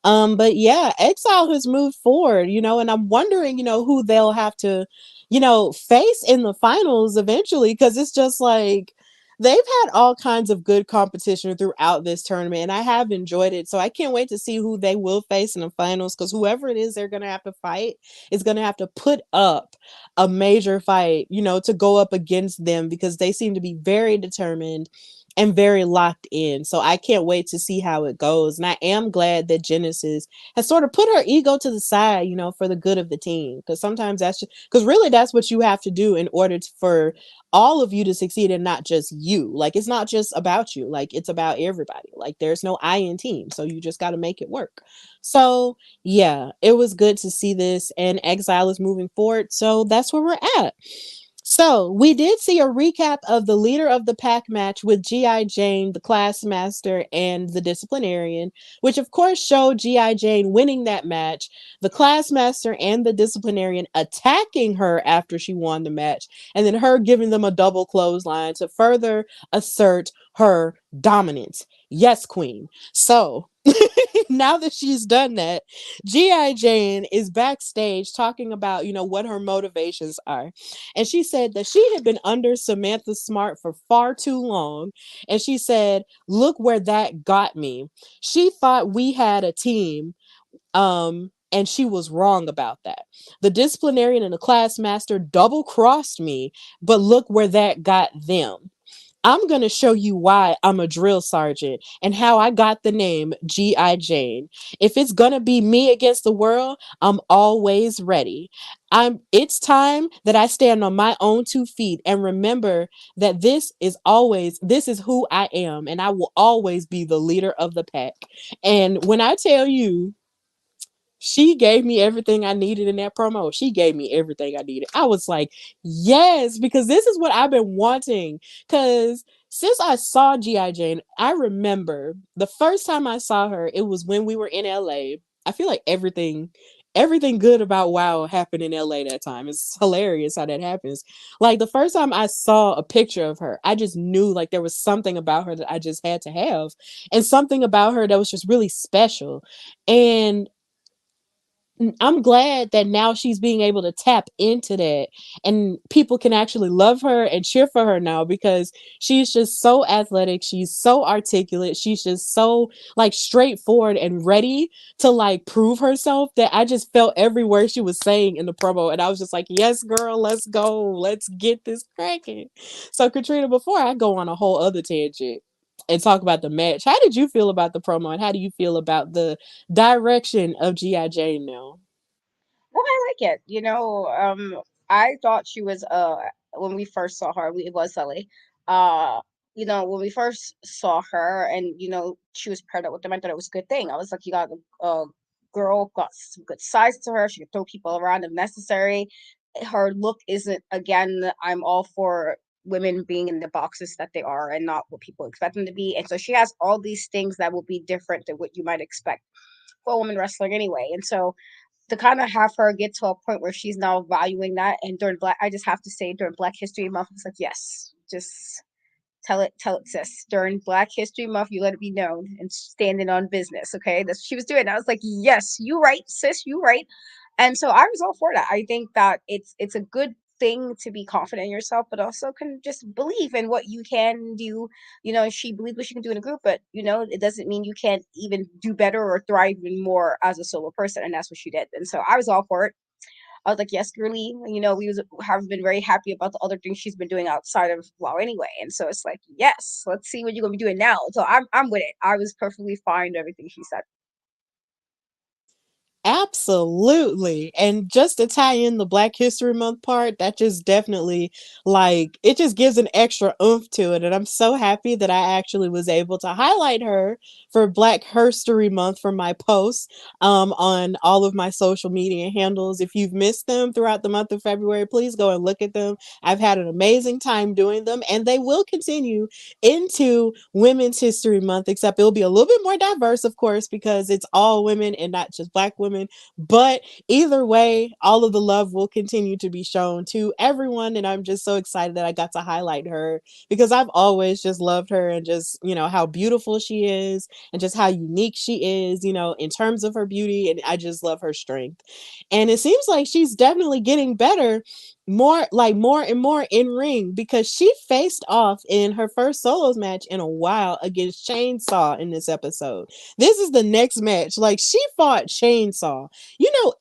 But yeah, Exile has moved forward, and I'm wondering, who they'll have to, face in the finals eventually, because it's just like they've had all kinds of good competition throughout this tournament, and I have enjoyed it. So I can't wait to see who they will face in the finals, because whoever it is they're gonna have to fight is gonna have to put up a major fight, to go up against them because they seem to be very determined and very locked in. So I can't wait to see how it goes. And I am glad that Genesis has sort of put her ego to the side, for the good of the team. Because sometimes because really that's what you have to do in order for all of you to succeed and not just you. Like it's not just about you, like it's about everybody. Like there's no I in team. So you just got to make it work. So yeah, it was good to see this, and Exile is moving forward. So that's where we're at. So we did see a recap of the leader of the pack match with G.I. Jane, the class master, and the disciplinarian, which of course showed G.I. Jane winning that match, the class master and the disciplinarian attacking her after she won the match, and then her giving them a double clothesline to further assert her dominance. Yes, queen. So now that she's done that, G.I. Jane is backstage talking about, what her motivations are. And she said that she had been under Samantha Smart for far too long. And she said, look where that got me. She thought we had a team. And she was wrong about that. The disciplinarian and the class master double crossed me, but look where that got them. I'm going to show you why I'm a drill sergeant and how I got the name G.I. Jane. If it's going to be me against the world, I'm always ready. It's time that I stand on my own 2 feet and remember that this is who I am, and I will always be the leader of the pack. And when I tell you She gave me everything I needed in that promo. She gave me everything I needed. I was like, yes, because this is what I've been wanting. Because since I saw G.I. Jane, I remember the first time I saw her, it was when we were in LA. I feel like everything good about WoW happened in LA that time. It's hilarious how that happens. Like the first time I saw a picture of her, I just knew like there was something about her that I just had to have, and something about her that was just really special. And I'm glad that now she's being able to tap into that, and people can actually love her and cheer for her now because she's just so athletic, she's so articulate, she's just so like straightforward and ready to like prove herself that I just felt every word she was saying in the promo, and I was just like, yes girl, let's go, let's get this cracking. So Katrina, before I go on a whole other tangent and talk about the match, how did you feel about the promo, and how do you feel about the direction of G.I. Jane now? Well, I like it. I thought she was when we first saw her, it was Sully. Uh, when we first saw her and she was paired up with them, I thought it was a good thing. I was like, you got a girl, got some good size to her. She could throw people around if necessary. Her look isn't, again, I'm all for women being in the boxes that they are and not what people expect them to be. And so she has all these things that will be different than what you might expect for a woman wrestler anyway. And so to kind of have her get to a point where she's now valuing that, and during I just have to say, during Black History Month, it's like, yes, just tell it, sis. During Black History Month, you let it be known and standing on business. Okay, that's what she was doing. And I was like, yes, you right, sis, you right. And so I was all for that. I think that it's a good thing to be confident in yourself, but also can just believe in what you can do. She believes what she can do in a group, but it doesn't mean you can't even do better or thrive even more as a solo person. And that's what she did. And so I was all for it. I was like, yes, girly. Have been very happy about the other things she's been doing outside of WoW anyway. And so it's like, yes, let's see what you're gonna be doing now. So I'm with it. I was perfectly fine with everything she said. Absolutely. And just to tie in the Black History Month part, that just definitely like it just gives an extra oomph to it. And I'm so happy that I actually was able to highlight her for Black History Month for my posts on all of my social media handles. If you've missed them throughout the month of February, please go and look at them. I've had an amazing time doing them, and they will continue into Women's History Month, except it'll be a little bit more diverse, of course, because it's all women and not just Black women. But either way, all of the love will continue to be shown to everyone. And I'm just so excited that I got to highlight her because I've always just loved her, and just, how beautiful she is and just how unique she is, in terms of her beauty. And I just love her strength. And it seems like she's definitely getting better, more and more in ring, because she faced off in her first solos match in a while against Chainsaw in this episode. This is the next match. Like, she fought Chainsaw.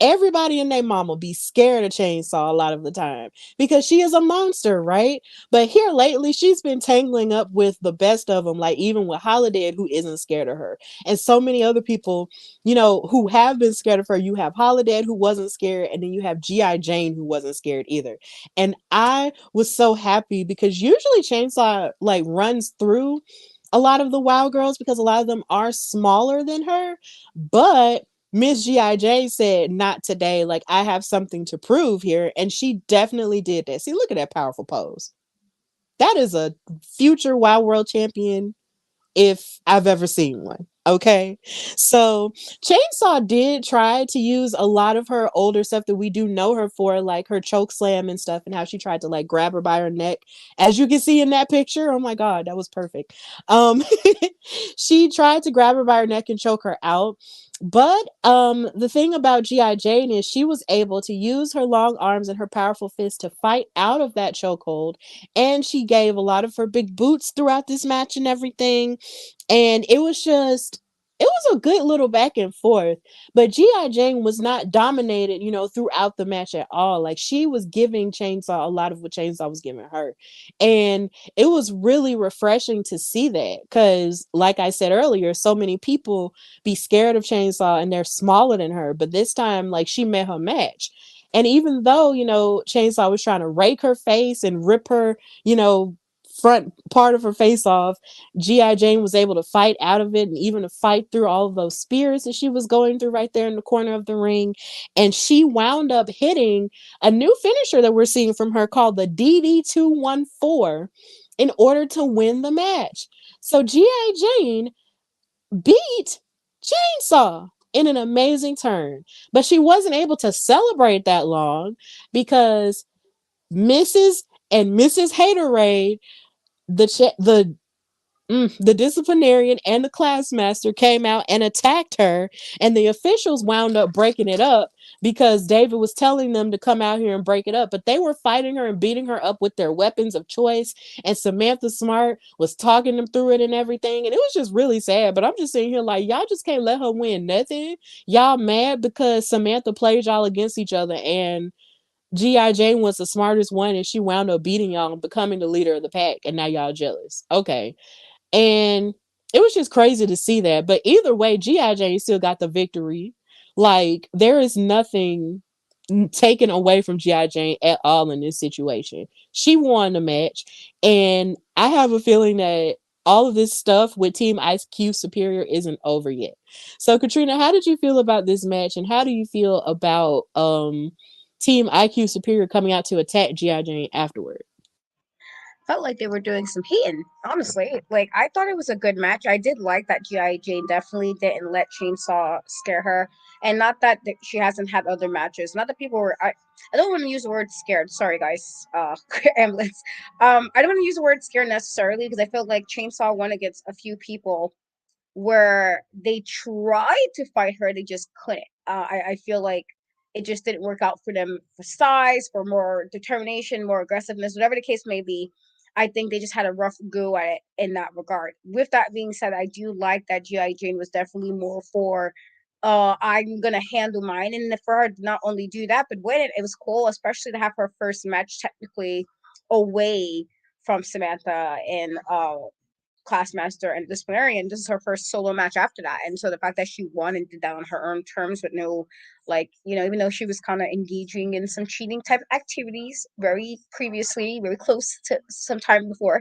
Everybody and their mama be scared of Chainsaw a lot of the time because she is a monster, right? But here lately, she's been tangling up with the best of them, like even with Holiday, who isn't scared of her. And so many other people, who have been scared of her. You have Holiday, who wasn't scared, and then you have G.I. Jane, who wasn't scared either. And I was so happy because usually Chainsaw like runs through a lot of the WoW girls because a lot of them are smaller than her. But Miss G.I.J. said, not today. Like, I have something to prove here. And she definitely did that. See, look at that powerful pose. That is a future WoW World Champion if I've ever seen one. Okay. So Chainsaw did try to use a lot of her older stuff that we do know her for, like her choke slam and stuff, and how she tried to like grab her by her neck. As you can see in that picture, oh my God, that was perfect. Um, she tried to grab her by her neck and choke her out. But the thing about G.I. Jane is she was able to use her long arms and her powerful fists to fight out of that chokehold. And she gave a lot of her big boots throughout this match and everything. And it was a good little back and forth. But G.I. Jane was not dominated, throughout the match at all. Like, she was giving Chainsaw a lot of what Chainsaw was giving her. And it was really refreshing to see that because, like I said earlier, so many people be scared of Chainsaw and they're smaller than her. But this time, like, she met her match. And even though, Chainsaw was trying to rake her face and rip her, you know, front part of her face off, G.I. Jane was able to fight out of it and even to fight through all of those spears that she was going through right there in the corner of the ring. And she wound up hitting a new finisher that we're seeing from her called the DD214 in order to win the match. So G.I. Jane beat Chainsaw in an amazing turn. But she wasn't able to celebrate that long because Mrs. and Mrs. Haterade, the disciplinarian and the class master came out and attacked her, and the officials wound up breaking it up because David was telling them to come out here and break it up, but they were fighting her and beating her up with their weapons of choice, and Samantha Smart was talking them through it and everything, and it was just really sad. But I'm just sitting here like, y'all just can't let her win nothing. Y'all mad because Samantha played y'all against each other, and G.I. Jane was the smartest one, and she wound up beating y'all and becoming the leader of the pack, and now y'all jealous. Okay. And it was just crazy to see that. But either way, G.I. Jane still got the victory. Like, there is nothing taken away from G.I. Jane at all in this situation. She won the match. And I have a feeling that all of this stuff with Team IQ Superior isn't over yet. So, Katrina, how did you feel about this match? And how do you feel about Team IQ Superior coming out to attack G.I. Jane afterward? Felt like they were doing some hating, honestly. Like, I thought it was a good match. I did like that G.I. Jane definitely didn't let Chainsaw scare her. And not that she hasn't had other matches. Not that people were. I don't want to use the word scared. Sorry, guys. Ambulance. I don't want to use the word scared necessarily because I felt like Chainsaw won against a few people where they tried to fight her, they just couldn't. I feel like it just didn't work out for them for size, for more determination, more aggressiveness, whatever the case may be. I think they just had a rough go at it in that regard. With that being said, I do like that G.I. Jane was definitely more for I'm gonna handle mine, and for her to not only do that but win it, it was cool, especially to have her first match technically away from Samantha and classmaster and disciplinarian. This is her first solo match after that, and so the fact that she won and did that on her own terms with no, like, even though she was kind of engaging in some cheating type activities very previously, very close to some time before,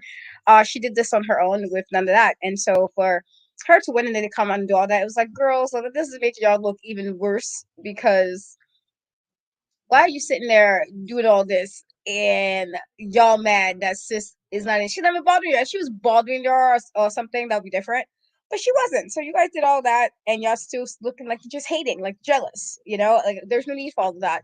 she did this on her own with none of that. And so for her to win and then to come out and do all that, it was like, girls, so this is making y'all look even worse because why are you sitting there doing all this and y'all mad that sis is not in? She never bothered you. If she was bothering you or something, that would be different. But she wasn't. So you guys did all that and y'all still looking like you're just hating, like jealous, Like there's no need for all of that.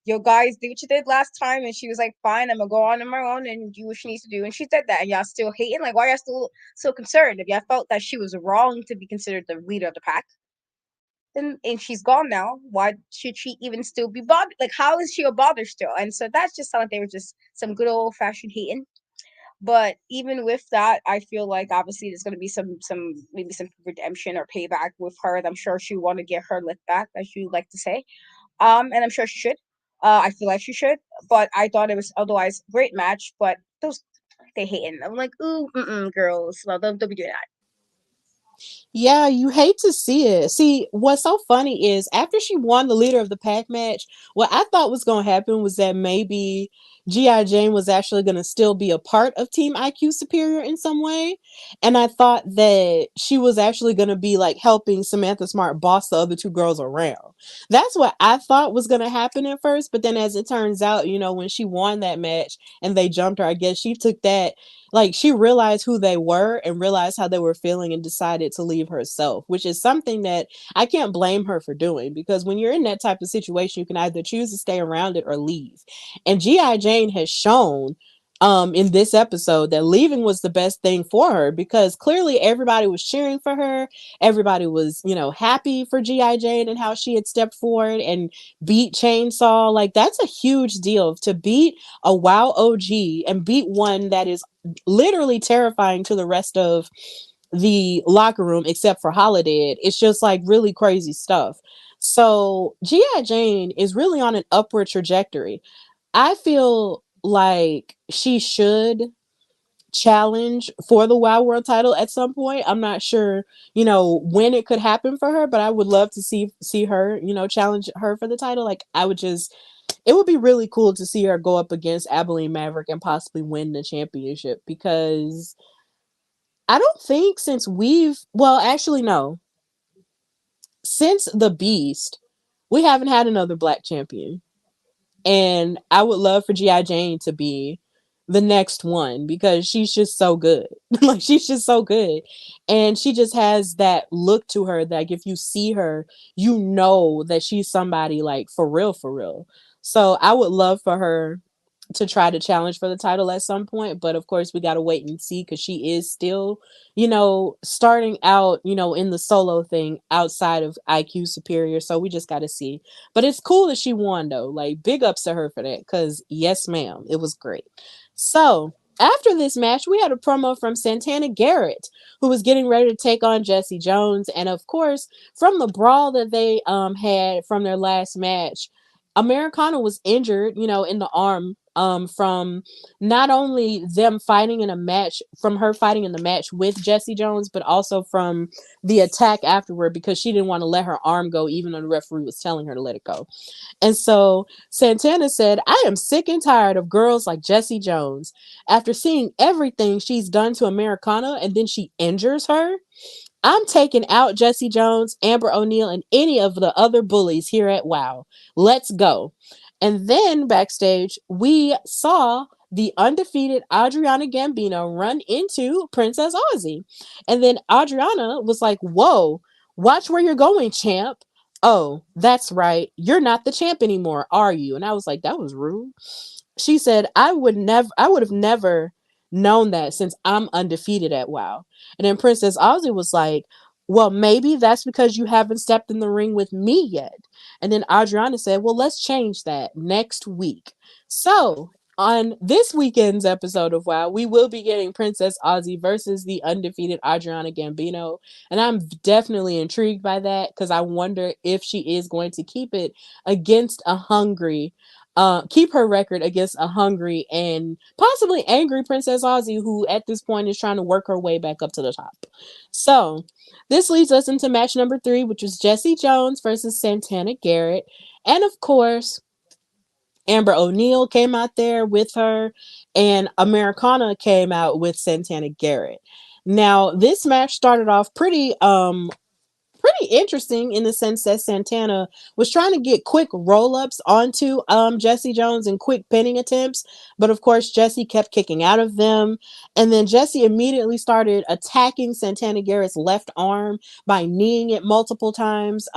Your guys did what you did last time, and she was like, fine, I'm gonna go on my own and do what she needs to do. And she did that, and y'all still hating. Like, why y'all still so concerned? If y'all felt that she was wrong to be considered the leader of the pack, and she's gone now. Why should she even still be bothered? Like, how is she a bother still? And so that's just something they were just some good old fashioned hating. But even with that, I feel like obviously there's gonna be some maybe some redemption or payback with her. I'm sure she want to get her lift back, as you like to say. And I'm sure she should. I feel like she should. But I thought it was otherwise great match. But those they hating. I'm like, ooh, girls, well, don't be doing that. Yeah, you hate to see it. See, what's so funny is after she won the leader of the pack match, what I thought was going to happen was that maybe G.I. Jane was actually going to still be a part of Team IQ Superior in some way. And I thought that she was actually going to be like helping Samantha Smart boss the other two girls around. That's what I thought was going to happen at first. But then as it turns out, when she won that match and they jumped her, I guess she took that, like, she realized who they were and realized how they were feeling and decided to leave herself, which is something that I can't blame her for doing, because when you're in that type of situation, you can either choose to stay around it or leave. And G.I. Jane has shown in this episode that leaving was the best thing for her, because clearly everybody was cheering for her. Everybody was, happy for G.I. Jane and how she had stepped forward and beat Chainsaw. Like, that's a huge deal to beat a WoW OG and beat one that is literally terrifying to the rest of the locker room except for Holiday. It's just like really crazy stuff. So G.I. Jane is really on an upward trajectory. I feel like she should challenge for the WoW World title at some point. I'm not sure, when it could happen for her, but I would love to see her, challenge her for the title. Like I would just it would be really cool to see her go up against Abilene Maverick and possibly win the championship because I don't think since well, actually no. Since the Beast, we haven't had another black champion. And I would love for G.I. Jane to be the next one because she's just so good. Like she's just so good. And she just has that look to her that if you see her, you know that she's somebody like for real, for real. So I would love for her to try to challenge for the title at some point, but of course we got to wait and see because she is still, starting out, in the solo thing outside of IQ Superior. So we just got to see. But it's cool that she won though. Like big ups to her for that because yes, ma'am, it was great. So after this match, we had a promo from Santana Garrett, who was getting ready to take on Jessie Jones, and of course, from the brawl that they had from their last match, Americana was injured, in the arm from not only them fighting in a match, from her fighting in the match with Jessie Jones, but also from the attack afterward because she didn't want to let her arm go, even though the referee was telling her to let it go. And so Santana said, I am sick and tired of girls like Jessie Jones. After seeing everything she's done to Americana and then she injures her, I'm taking out Jessie Jones, Amber O'Neil, and any of the other bullies here at WoW. Let's go. And then backstage, we saw the undefeated Adriana Gambino run into Princess Aussie. And then Adriana was like, whoa, watch where you're going, champ. Oh, that's right. You're not the champ anymore, are you? And I was like, that was rude. She said, I would have never known that since I'm undefeated at WoW. And then Princess Aussie was like, well, maybe that's because you haven't stepped in the ring with me yet. And then Adriana said, well, let's change that next week. So on this weekend's episode of WoW, we will be getting Princess Aussie versus the undefeated Adriana Gambino. And I'm definitely intrigued by that because I wonder if she is going to keep it against a hungry keep her record against a hungry and possibly angry Princess Aussie, who at this point is trying to work her way back up to the top. So this leads us into match number 3, which was Jessie Jones versus Santana Garrett. And of course, Amber O'Neil came out there with her, and Americana came out with Santana Garrett. Now, this match started off pretty interesting in the sense that Santana was trying to get quick roll-ups onto Jessie Jones and quick pinning attempts, but of course Jessie kept kicking out of them, and then Jessie immediately started attacking Santana Garrett's left arm by kneeing it multiple times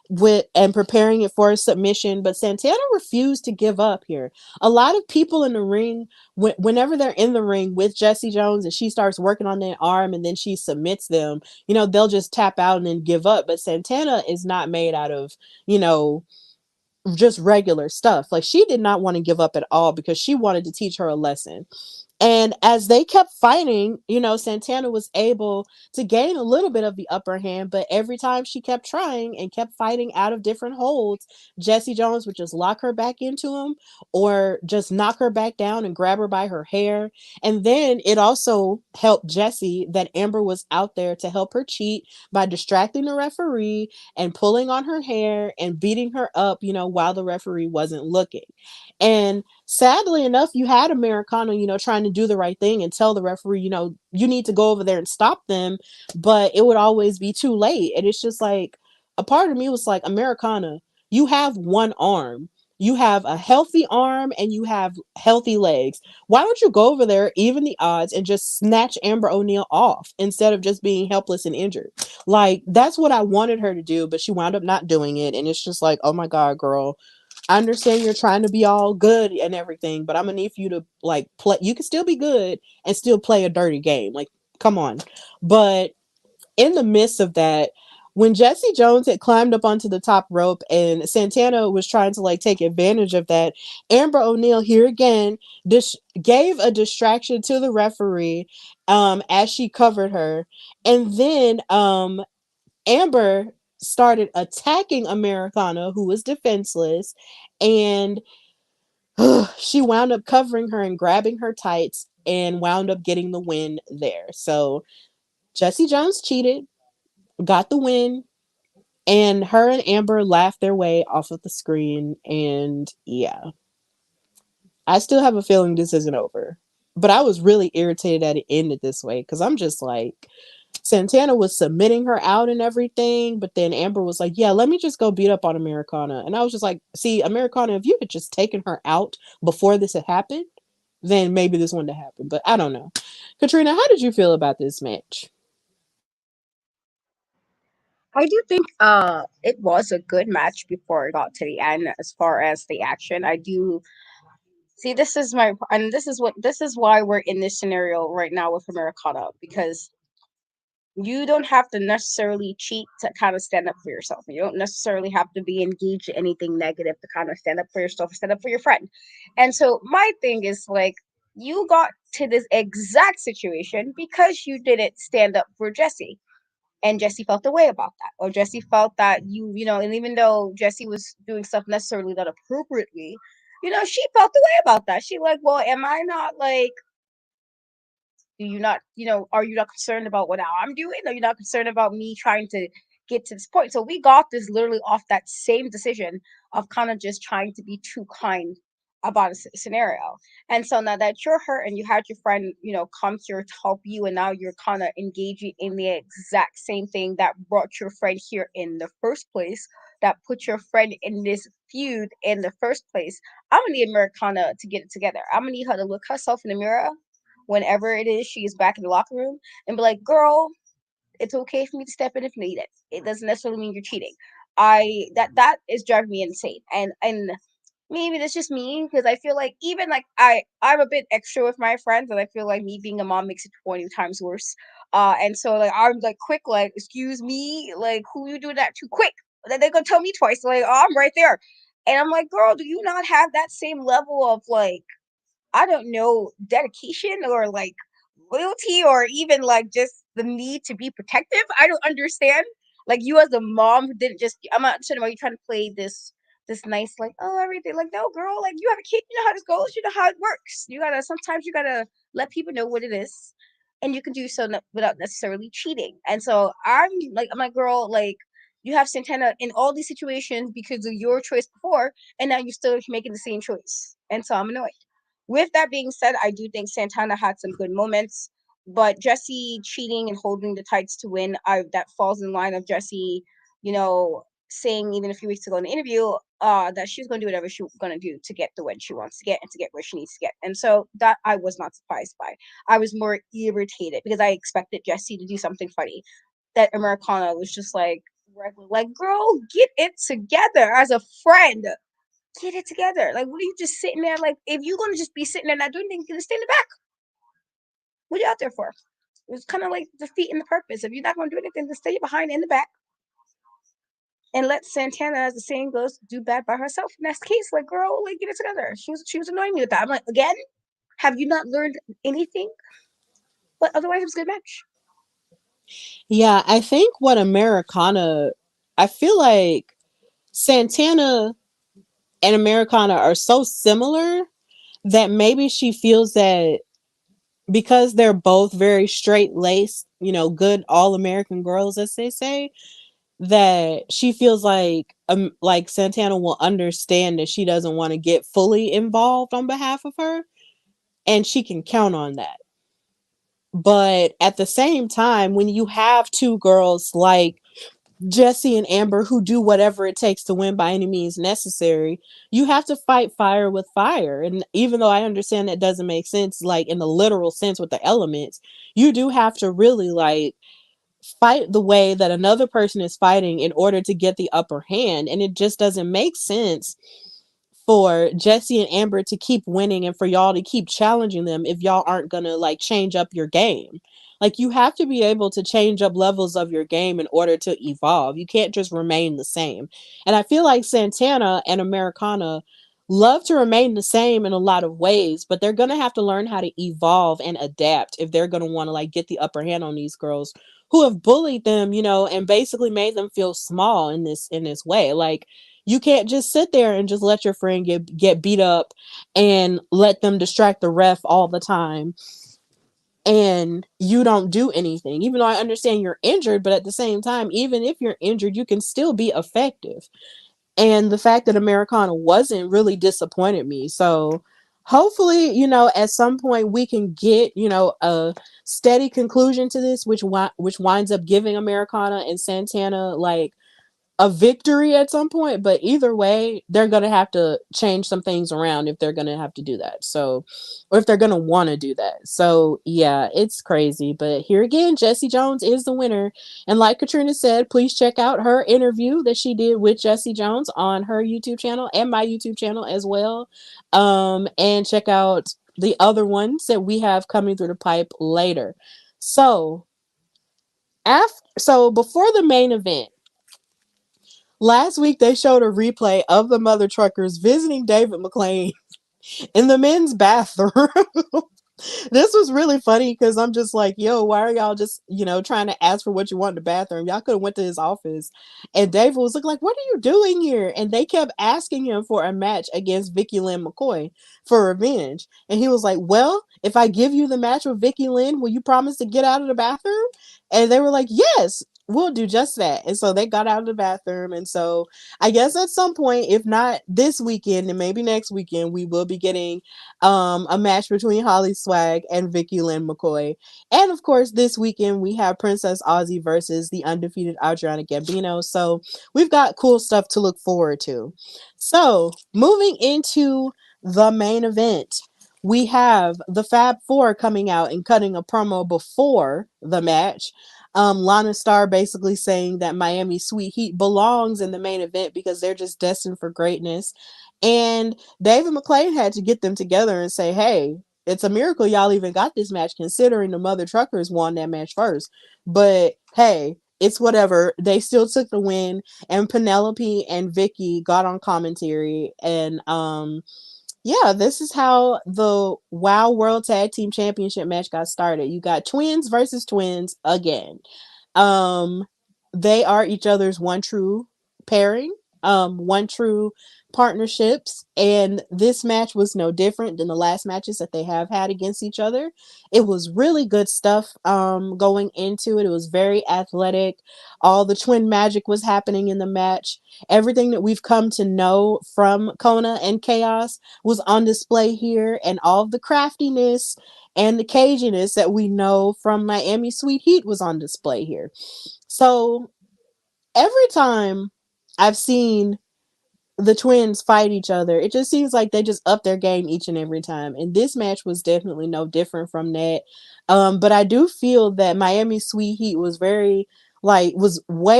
with and preparing it for a submission, but Santana refused to give up here. A lot of people in the ring, whenever they're in the ring with Jessie Jones and she starts working on their arm and then she submits them, they'll just tap out and then give up. But Santana is not made out of, you know, just regular stuff. Like she did not want to give up at all because she wanted to teach her a lesson. And as they kept fighting, Santana was able to gain a little bit of the upper hand, but every time she kept trying and kept fighting out of different holds, Jessie Jones would just lock her back into him or just knock her back down and grab her by her hair. And then it also helped Jessie that Amber was out there to help her cheat by distracting the referee and pulling on her hair and beating her up, while the referee wasn't looking. And sadly enough, you had Americana, trying to do the right thing and tell the referee, you need to go over there and stop them, but it would always be too late. And it's just like, a part of me was like, Americana, you have one arm. You have a healthy arm and you have healthy legs. Why don't you go over there, even the odds, and just snatch Amber O'Neil off instead of just being helpless and injured? Like, that's what I wanted her to do, but she wound up not doing it. And it's just like, oh my God, girl, I understand you're trying to be all good and everything, but I'm gonna need for you to like play. You can still be good and still play a dirty game. Like, come on. But in the midst of that, when Jessie Jones had climbed up onto the top rope and Santana was trying to like take advantage of that, Amber O'Neil here again gave a distraction to the referee as she covered her, and then Amber started attacking Americana, who was defenseless, and she wound up covering her and grabbing her tights. and wound up getting the win there. So Jessie Jones cheated, got the win, and her and Amber laughed their way off of the screen. And yeah, I still have a feeling this isn't over. But I was really irritated that it ended this way because I'm just like, Santana was submitting her out and everything, but then Amber was like, "Yeah, let me just go beat up on Americana." And I was just like, "See, Americana, if you had just taken her out before this had happened, then maybe this wouldn't have happened." But I don't know. Katrina, how did you feel about this match? I do think it was a good match before it got to the end as far as the action. I do see this is my and this is why we're in this scenario right now with Americana, because you don't have to necessarily cheat to kind of stand up for yourself. You don't necessarily have to be engaged in anything negative to kind of stand up for yourself, stand up for your friend. And so my thing is like, you got to this exact situation because you didn't stand up for Jessie. And Jessie felt the way about that. Or Jessie felt that and even though Jessie was doing stuff necessarily not appropriately, she felt the way about that. She like, well, am I not like, do you not, are you not concerned about what I'm doing? Are you not concerned about me trying to get to this point? So we got this literally off that same decision of kind of just trying to be too kind about a scenario. And so now that you're hurt and you had your friend, come here to help you, and now you're kind of engaging in the exact same thing that brought your friend here in the first place, that put your friend in this feud in the first place. I'm gonna need Americana to get it together. I'm gonna need her to look herself in the mirror whenever it is she is back in the locker room and be like, girl, it's okay for me to step in if needed. It doesn't necessarily mean you're cheating. That is driving me insane. And maybe that's just me, because I feel like even like I'm a bit extra with my friends, and I feel like me being a mom makes it 20 times worse. And so like I'm like quick, like, excuse me, like, who you doing that too quick? Then they're gonna tell me twice, like, oh, I'm right there. And I'm like, girl, do you not have that same level of like, I don't know, dedication or like loyalty, or even like just the need to be protective? I don't understand. Like, you as a mom who didn't just, I'm not saying, are you trying to play this nice, like, oh, everything, like, no, girl, like, you have a kid, you know how this goes, you know how it works. You gotta Sometimes you gotta let people know what it is, and you can do so without necessarily cheating. And so I'm like, girl, like, you have Santana in all these situations because of your choice before, and now you're still making the same choice. And so I'm annoyed. With that being said, I do think Santana had some good moments, but Jessie cheating and holding the tights to win, that falls in line of Jessie, saying even a few weeks ago in the interview, that she's going to do whatever she's going to do to get the win she wants to get and to get where she needs to get. And so that I was not surprised by. I was more irritated because I expected Jessie to do something funny. That Americana was just like, girl, get it together as a friend. Get it together. Like, what are you just sitting there? Like, if you're gonna just be sitting there not doing anything, you can stay in the back. What are you out there for? It's kind of like defeating the purpose. If you're not gonna do anything, then stay behind in the back and let Santana, as the saying goes, do bad by herself. And that's the case. Like, girl, like, get it together. She was annoying me with that. I'm like, again, have you not learned anything? But otherwise, it was a good match. Yeah, I think what Americana, I feel like Santana and Americana are so similar that maybe she feels that because they're both very straight laced, good all American girls, as they say, that she feels like Santana will understand that she doesn't want to get fully involved on behalf of her, and she can count on that. But at the same time, when you have two girls like Jessie and Amber who do whatever it takes to win by any means necessary, you have to fight fire with fire. And even though I understand that doesn't make sense, like in the literal sense with the elements, you do have to really like fight the way that another person is fighting in order to get the upper hand. And it just doesn't make sense for Jessie and Amber to keep winning and for y'all to keep challenging them if y'all aren't gonna like change up your game. Like, you have to be able to change up levels of your game in order to evolve. You can't just remain the same. And I feel like Santana and Americana love to remain the same in a lot of ways, but they're gonna have to learn how to evolve and adapt if they're gonna want to like get the upper hand on these girls who have bullied them, and basically made them feel small in this way. Like, You can't just sit there and just let your friend get beat up and let them distract the ref all the time and you don't do anything. Even though I understand you're injured, but at the same time, even if you're injured, you can still be effective. And the fact that Americana wasn't really disappointed me. So hopefully, at some point we can get, a steady conclusion to this, which winds up giving Americana and Santana like a victory at some point. But either way, they're gonna have to change some things around if they're gonna have to do that. So, or if they're gonna want to do that. So yeah, it's crazy. But here again, Jessie Jones is the winner. And like Katrina said, please check out her interview that she did with Jessie Jones on her YouTube channel and my YouTube channel as well. And check out the other ones that we have coming through the pipe later. So before the main event, last week they showed a replay of the mother truckers visiting David McLane in the men's bathroom. This was really funny because I'm just like, yo, why are y'all just, trying to ask for what you want in the bathroom? Y'all could have went to his office. And David was like, what are you doing here? And they kept asking him for a match against Vicky Lynn McCoy for revenge. And he was like, well, if I give you the match with Vicky Lynn, will you promise to get out of the bathroom? And they were like, yes, we'll do just that. And so they got out of the bathroom. And so I guess at some point, if not this weekend and maybe next weekend, we will be getting a match between Holly Swag and Vicky Lynn McCoy. And of course, this weekend we have Princess Aussie versus the undefeated Adriana Gambino. So we've got cool stuff to look forward to. So moving into the main event, we have the Fab Four coming out and cutting a promo before the match. Lana Starr basically saying that Miami Sweet Heat belongs in the main event because they're just destined for greatness. And David McLane had to get them together and say, hey, it's a miracle y'all even got this match considering the Mother Truckers won that match first. But hey, it's whatever. They still took the win, and Penelope and Vicky got on commentary. And yeah, this is how the WoW World Tag Team Championship match got started. You got twins versus twins again. Um, they are each other's one true pairing, one true partnerships, and this match was no different than the last matches that they have had against each other. It was really good stuff going into it. It was very athletic. All the twin magic was happening in the match. Everything that we've come to know from Kona and Chaos was on display here, and all of the craftiness and the caginess that we know from Miami Sweet Heat was on display here. So every time I've seen the twins fight each other, it just seems like they just up their game each and every time. And this match was definitely no different from that. But I do feel that Miami Sweet Heat was way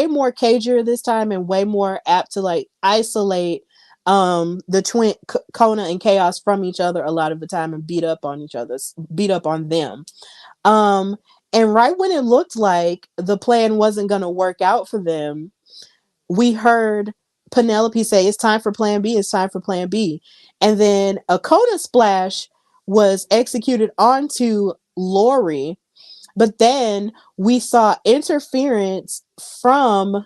more cagier this time and way more apt to like isolate the twin Kona and Chaos from each other a lot of the time and beat up on them. Um, and right when it looked like the plan wasn't going to work out for them, we heard Penelope say, it's time for plan B, it's time for plan B. And then a Kona splash was executed onto Lori, but then we saw interference from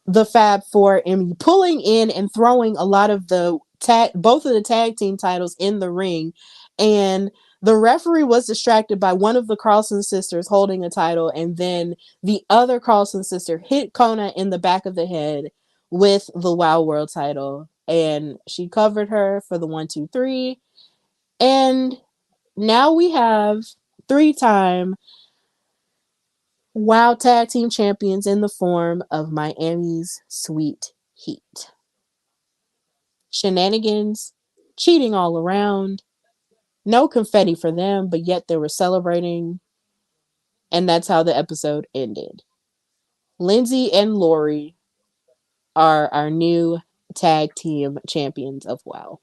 the Fab Four and pulling in and throwing a lot of both of the tag team titles in the ring. And the referee was distracted by one of the Carlson sisters holding a title, and then the other Carlson sister hit Kona in the back of the head with the WoW World title, and she covered her for the 1, 2, 3. And now we have 3-time WoW Tag Team Champions in the form of Miami's Sweet Heat. Shenanigans, cheating all around, no confetti for them, but yet they were celebrating, and that's how the episode ended. Lindsay and Lori are our new tag team champions of WoW.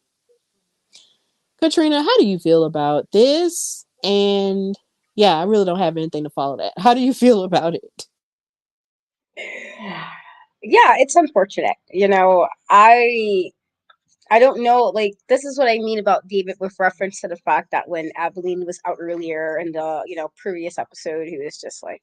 Katrina, how do you feel about this? And yeah, I really don't have anything to follow that. How do you feel about it? Yeah, it's unfortunate. I don't know, like, this is what I mean about David with reference to the fact that when Abilene was out earlier in the, previous episode, he was just like,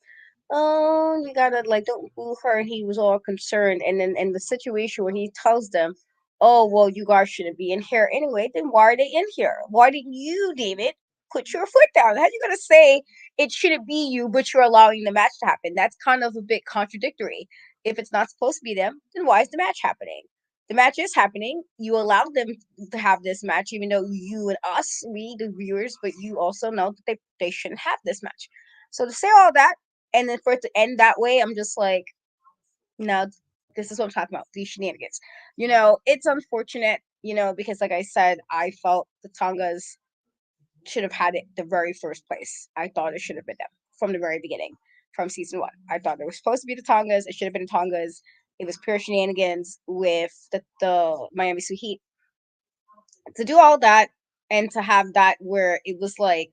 oh, you gotta like don't boo her. He was all concerned, and then in the situation where he tells them, "Oh, well, you guys shouldn't be in here anyway." Then why are they in here? Why didn't you, David, put your foot down? How you gonna say it shouldn't be you, but you're allowing the match to happen? That's kind of a bit contradictory. If it's not supposed to be them, then why is the match happening? The match is happening. You allowed them to have this match, even though you and us, we the viewers, but you also know that they shouldn't have this match. So to say all that and then for it to end that way, I'm just like, no, this is what I'm talking about. These shenanigans. It's unfortunate, because like I said, I felt the Tongas should have had it the very first place. I thought it should have been them from the very beginning, from season one. I thought it was supposed to be the Tongas. It should have been the Tongas. It was pure shenanigans with the Miami Sweet Heat. To do all that and to have that where it was like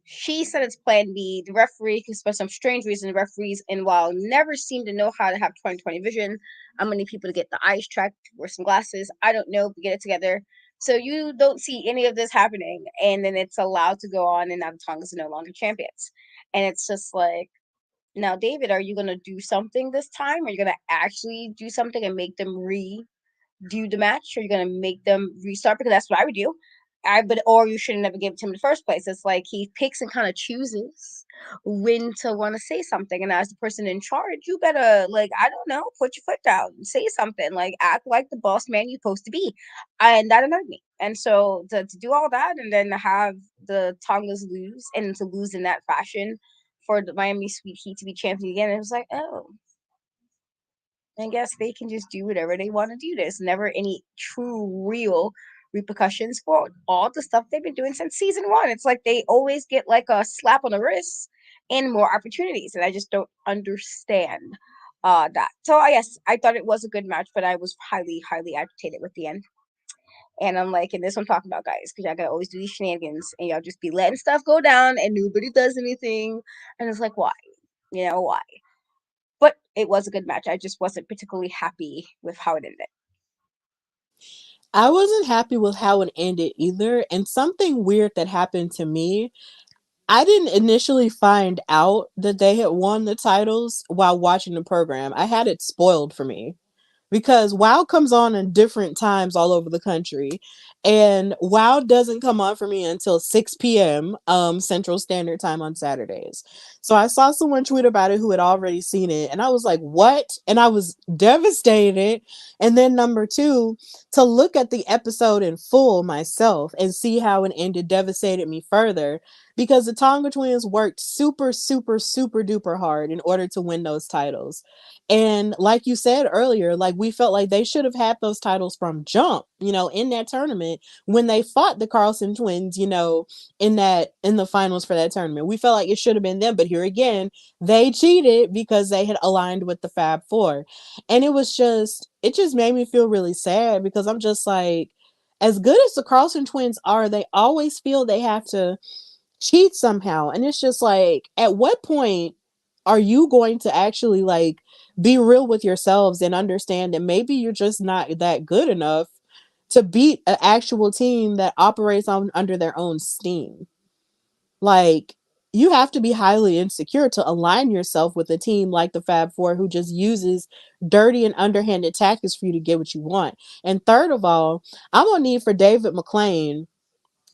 she said it's plan B. The referee, because for some strange reason, the referees in WoW never seem to know how to have 20/20 vision. I'm gonna need people to get the eyes checked, wear some glasses. I don't know, but get it together. So you don't see any of this happening, and then it's allowed to go on, and now the Tongas are no longer champions. And it's just like, now, David, are you gonna do something this time? Are you gonna actually do something and make them do the match, or you're gonna make them restart? Because that's what I would do. Or you should never give it to him in the first place. It's like he picks and kind of chooses when to want to say something. And as the person in charge, you better, like, I don't know, put your foot down, say something, like act like the boss man you're supposed to be. And that annoyed me. And so to do all that and then to have the Tongas lose and to lose in that fashion for the Miami Sweet Heat to be champion again, it was like, oh, I guess they can just do whatever they want to do. There's never any true, real repercussions for all the stuff they've been doing since season one. It's like they always get like a slap on the wrist and more opportunities, and I just don't understand that. So yes, I thought it was a good match, but I was highly, highly agitated with the end. And I'm like, and this I'm talking about, guys, because y'all gotta always do these shenanigans, and y'all just be letting stuff go down, and nobody does anything, and it's like, why? Why? But it was a good match. I just wasn't particularly happy with how it ended. I wasn't happy with how it ended either. And something weird that happened to me, I didn't initially find out that they had won the titles while watching the program. I had it spoiled for me because WoW comes on in different times all over the country. And WoW doesn't come on for me until 6 p.m. Central Standard Time on Saturdays. So I saw someone tweet about it who had already seen it. And I was like, what? And I was devastated. And then number two, to look at the episode in full myself and see how it ended devastated me further because the Tonga Twins worked super, super, super duper hard in order to win those titles. And like you said earlier, like we felt like they should have had those titles from jump, in that tournament when they fought the Carlson twins, in the finals for that tournament. We felt like it should have been them, but here again, they cheated because they had aligned with the Fab Four. And it just made me feel really sad because I'm just like, as good as the Carlson twins are, they always feel they have to cheat somehow. And it's just like, at what point are you going to actually like be real with yourselves and understand that maybe you're just not that good enough to beat an actual team that operates on under their own steam? Like, you have to be highly insecure to align yourself with a team like the Fab Four who just uses dirty and underhanded tactics for you to get what you want. And third of all, I'm gonna need for David McLane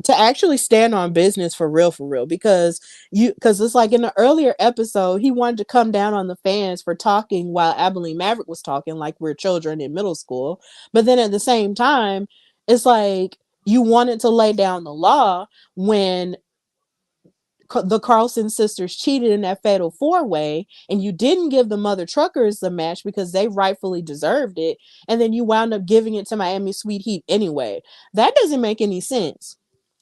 to actually stand on business for real, because it's like in the earlier episode he wanted to come down on the fans for talking while Abilene Maverick was talking like we're children in middle school, but then at the same time it's like you wanted to lay down the law when the Carlson sisters cheated in that fatal four-way and you didn't give the mother truckers the match because they rightfully deserved it, and then you wound up giving it to Miami Sweet Heat anyway. That doesn't make any sense.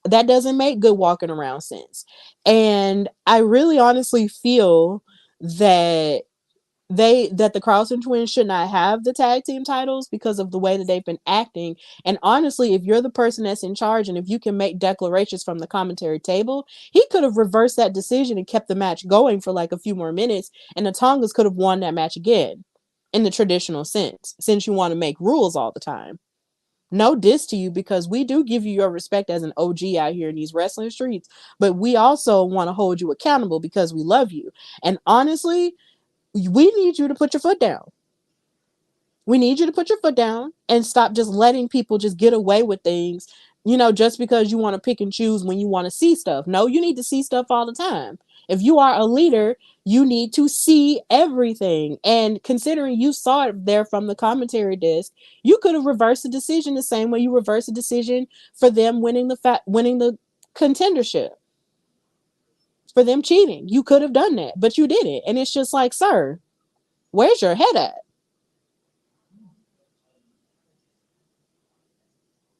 That doesn't make good walking around sense. And I really honestly feel that the Carlson twins should not have the tag team titles because of the way that they've been acting. And honestly, if you're the person that's in charge and if you can make declarations from the commentary table, he could have reversed that decision and kept the match going for like a few more minutes, and the Tongas could have won that match again in the traditional sense, since you want to make rules all the time. No diss to you, because we do give you your respect as an OG out here in these wrestling streets, but we also want to hold you accountable because we love you. And honestly, we need you to put your foot down. We need you to put your foot down and stop just letting people just get away with things, just because you want to pick and choose when you want to see stuff. No, you need to see stuff all the time. If you are a leader, you need to see everything. And considering you saw it there from the commentary disc, you could have reversed the decision the same way you reversed the decision for them winning the contendership, for them cheating. You could have done that, but you didn't. And it's just like, sir, where's your head at?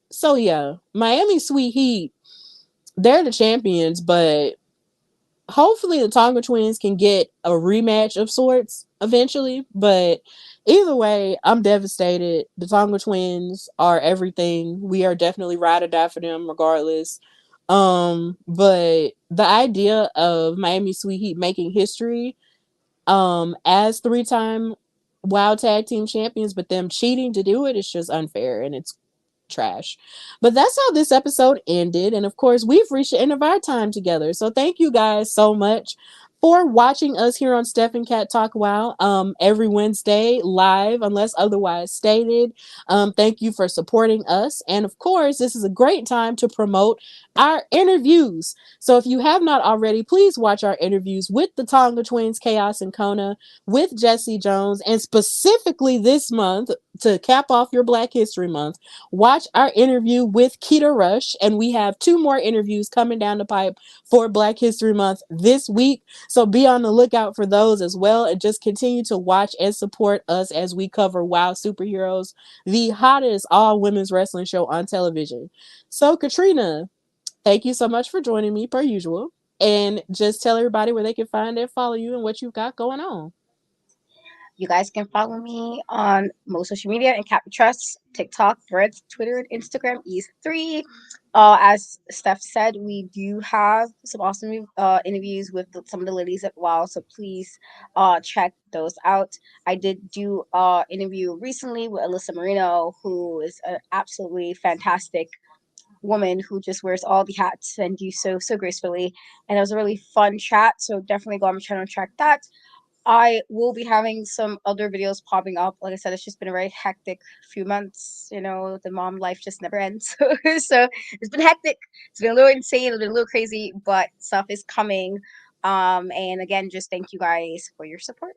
So yeah, Miami Sweet Heat, they're the champions, but hopefully the Tonga Twins can get a rematch of sorts eventually. But either way, I'm devastated. The Tonga Twins are everything. We are definitely ride or die for them regardless. But the idea of Miami Sweet Heat making history as 3-time Wild Tag Team champions, but them cheating to do it is just unfair, and it's trash. But that's how this episode ended. And of course, we've reached the end of our time together. So thank you guys so much for watching us here on Steph and Cat Talk Wow, every Wednesday live, unless otherwise stated. Thank you for supporting us. And of course, this is a great time to promote our interviews. So if you have not already, please watch our interviews with the Tonga Twins, Chaos and Kona, with Jessie Jones, and specifically this month, to cap off your Black History Month, watch our interview with Keta Rush. And we have 2 more interviews coming down the pipe for Black History Month this week. So be on the lookout for those as well. And just continue to watch and support us as we cover WoW Superheroes, the hottest all women's wrestling show on television. So Katrina, thank you so much for joining me per usual. And just tell everybody where they can find and follow you and what you've got going on. You guys can follow me on most social media and Cap Trust, TikTok, Threads, Twitter, and Instagram. E3. As Steph said, we do have some awesome interviews with some of the ladies at WoW, so please check those out. I did do an interview recently with Alyssa Marino, who is an absolutely fantastic woman who just wears all the hats and do so gracefully. And it was a really fun chat, so definitely go on my channel and check that. I will be having some other videos popping up. Like I said, it's just been a very hectic few months. The mom life just never ends. So it's been hectic. It's been a little insane. It's been a little crazy, but stuff is coming. And again, just thank you guys for your support.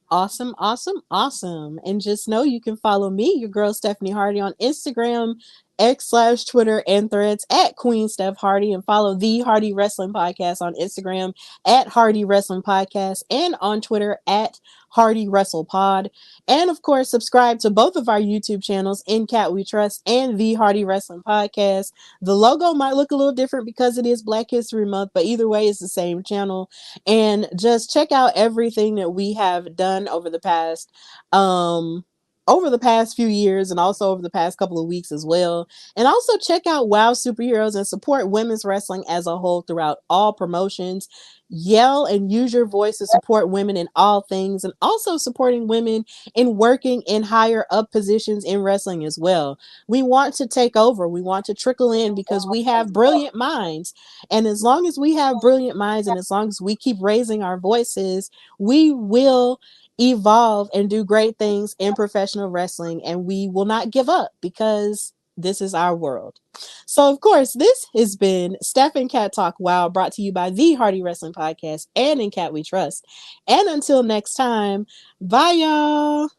Awesome, awesome, awesome. And just know you can follow me, your girl Stephanie Hardy, on Instagram, X/Twitter, and Threads at Queen Steph Hardy, and follow the Hardy Wrestling Podcast on Instagram at Hardy Wrestling Podcast, and on Twitter at Hardy Wrestle Pod. And of course, subscribe to both of our YouTube channels, In Cat We Trust and the Hardy Wrestling Podcast. The logo might look a little different because it is Black History Month, but either way, it's the same channel. And just check out everything that we have done over the past few years, and also over the past couple of weeks as well. And also check out WoW Superheroes and support women's wrestling as a whole throughout all promotions. Yell and use your voice to support women in all things, and also supporting women in working in higher up positions in wrestling as well. We want to take over. We want to trickle in because we have brilliant minds. And as long as we have brilliant minds, and as long as we keep raising our voices, we will evolve and do great things in professional wrestling, and we will not give up because this is our world. So of course, this has been Steph and Cat Talk Wow, brought to you by the Hardy Wrestling Podcast and In Cat We Trust. And until next time, bye y'all.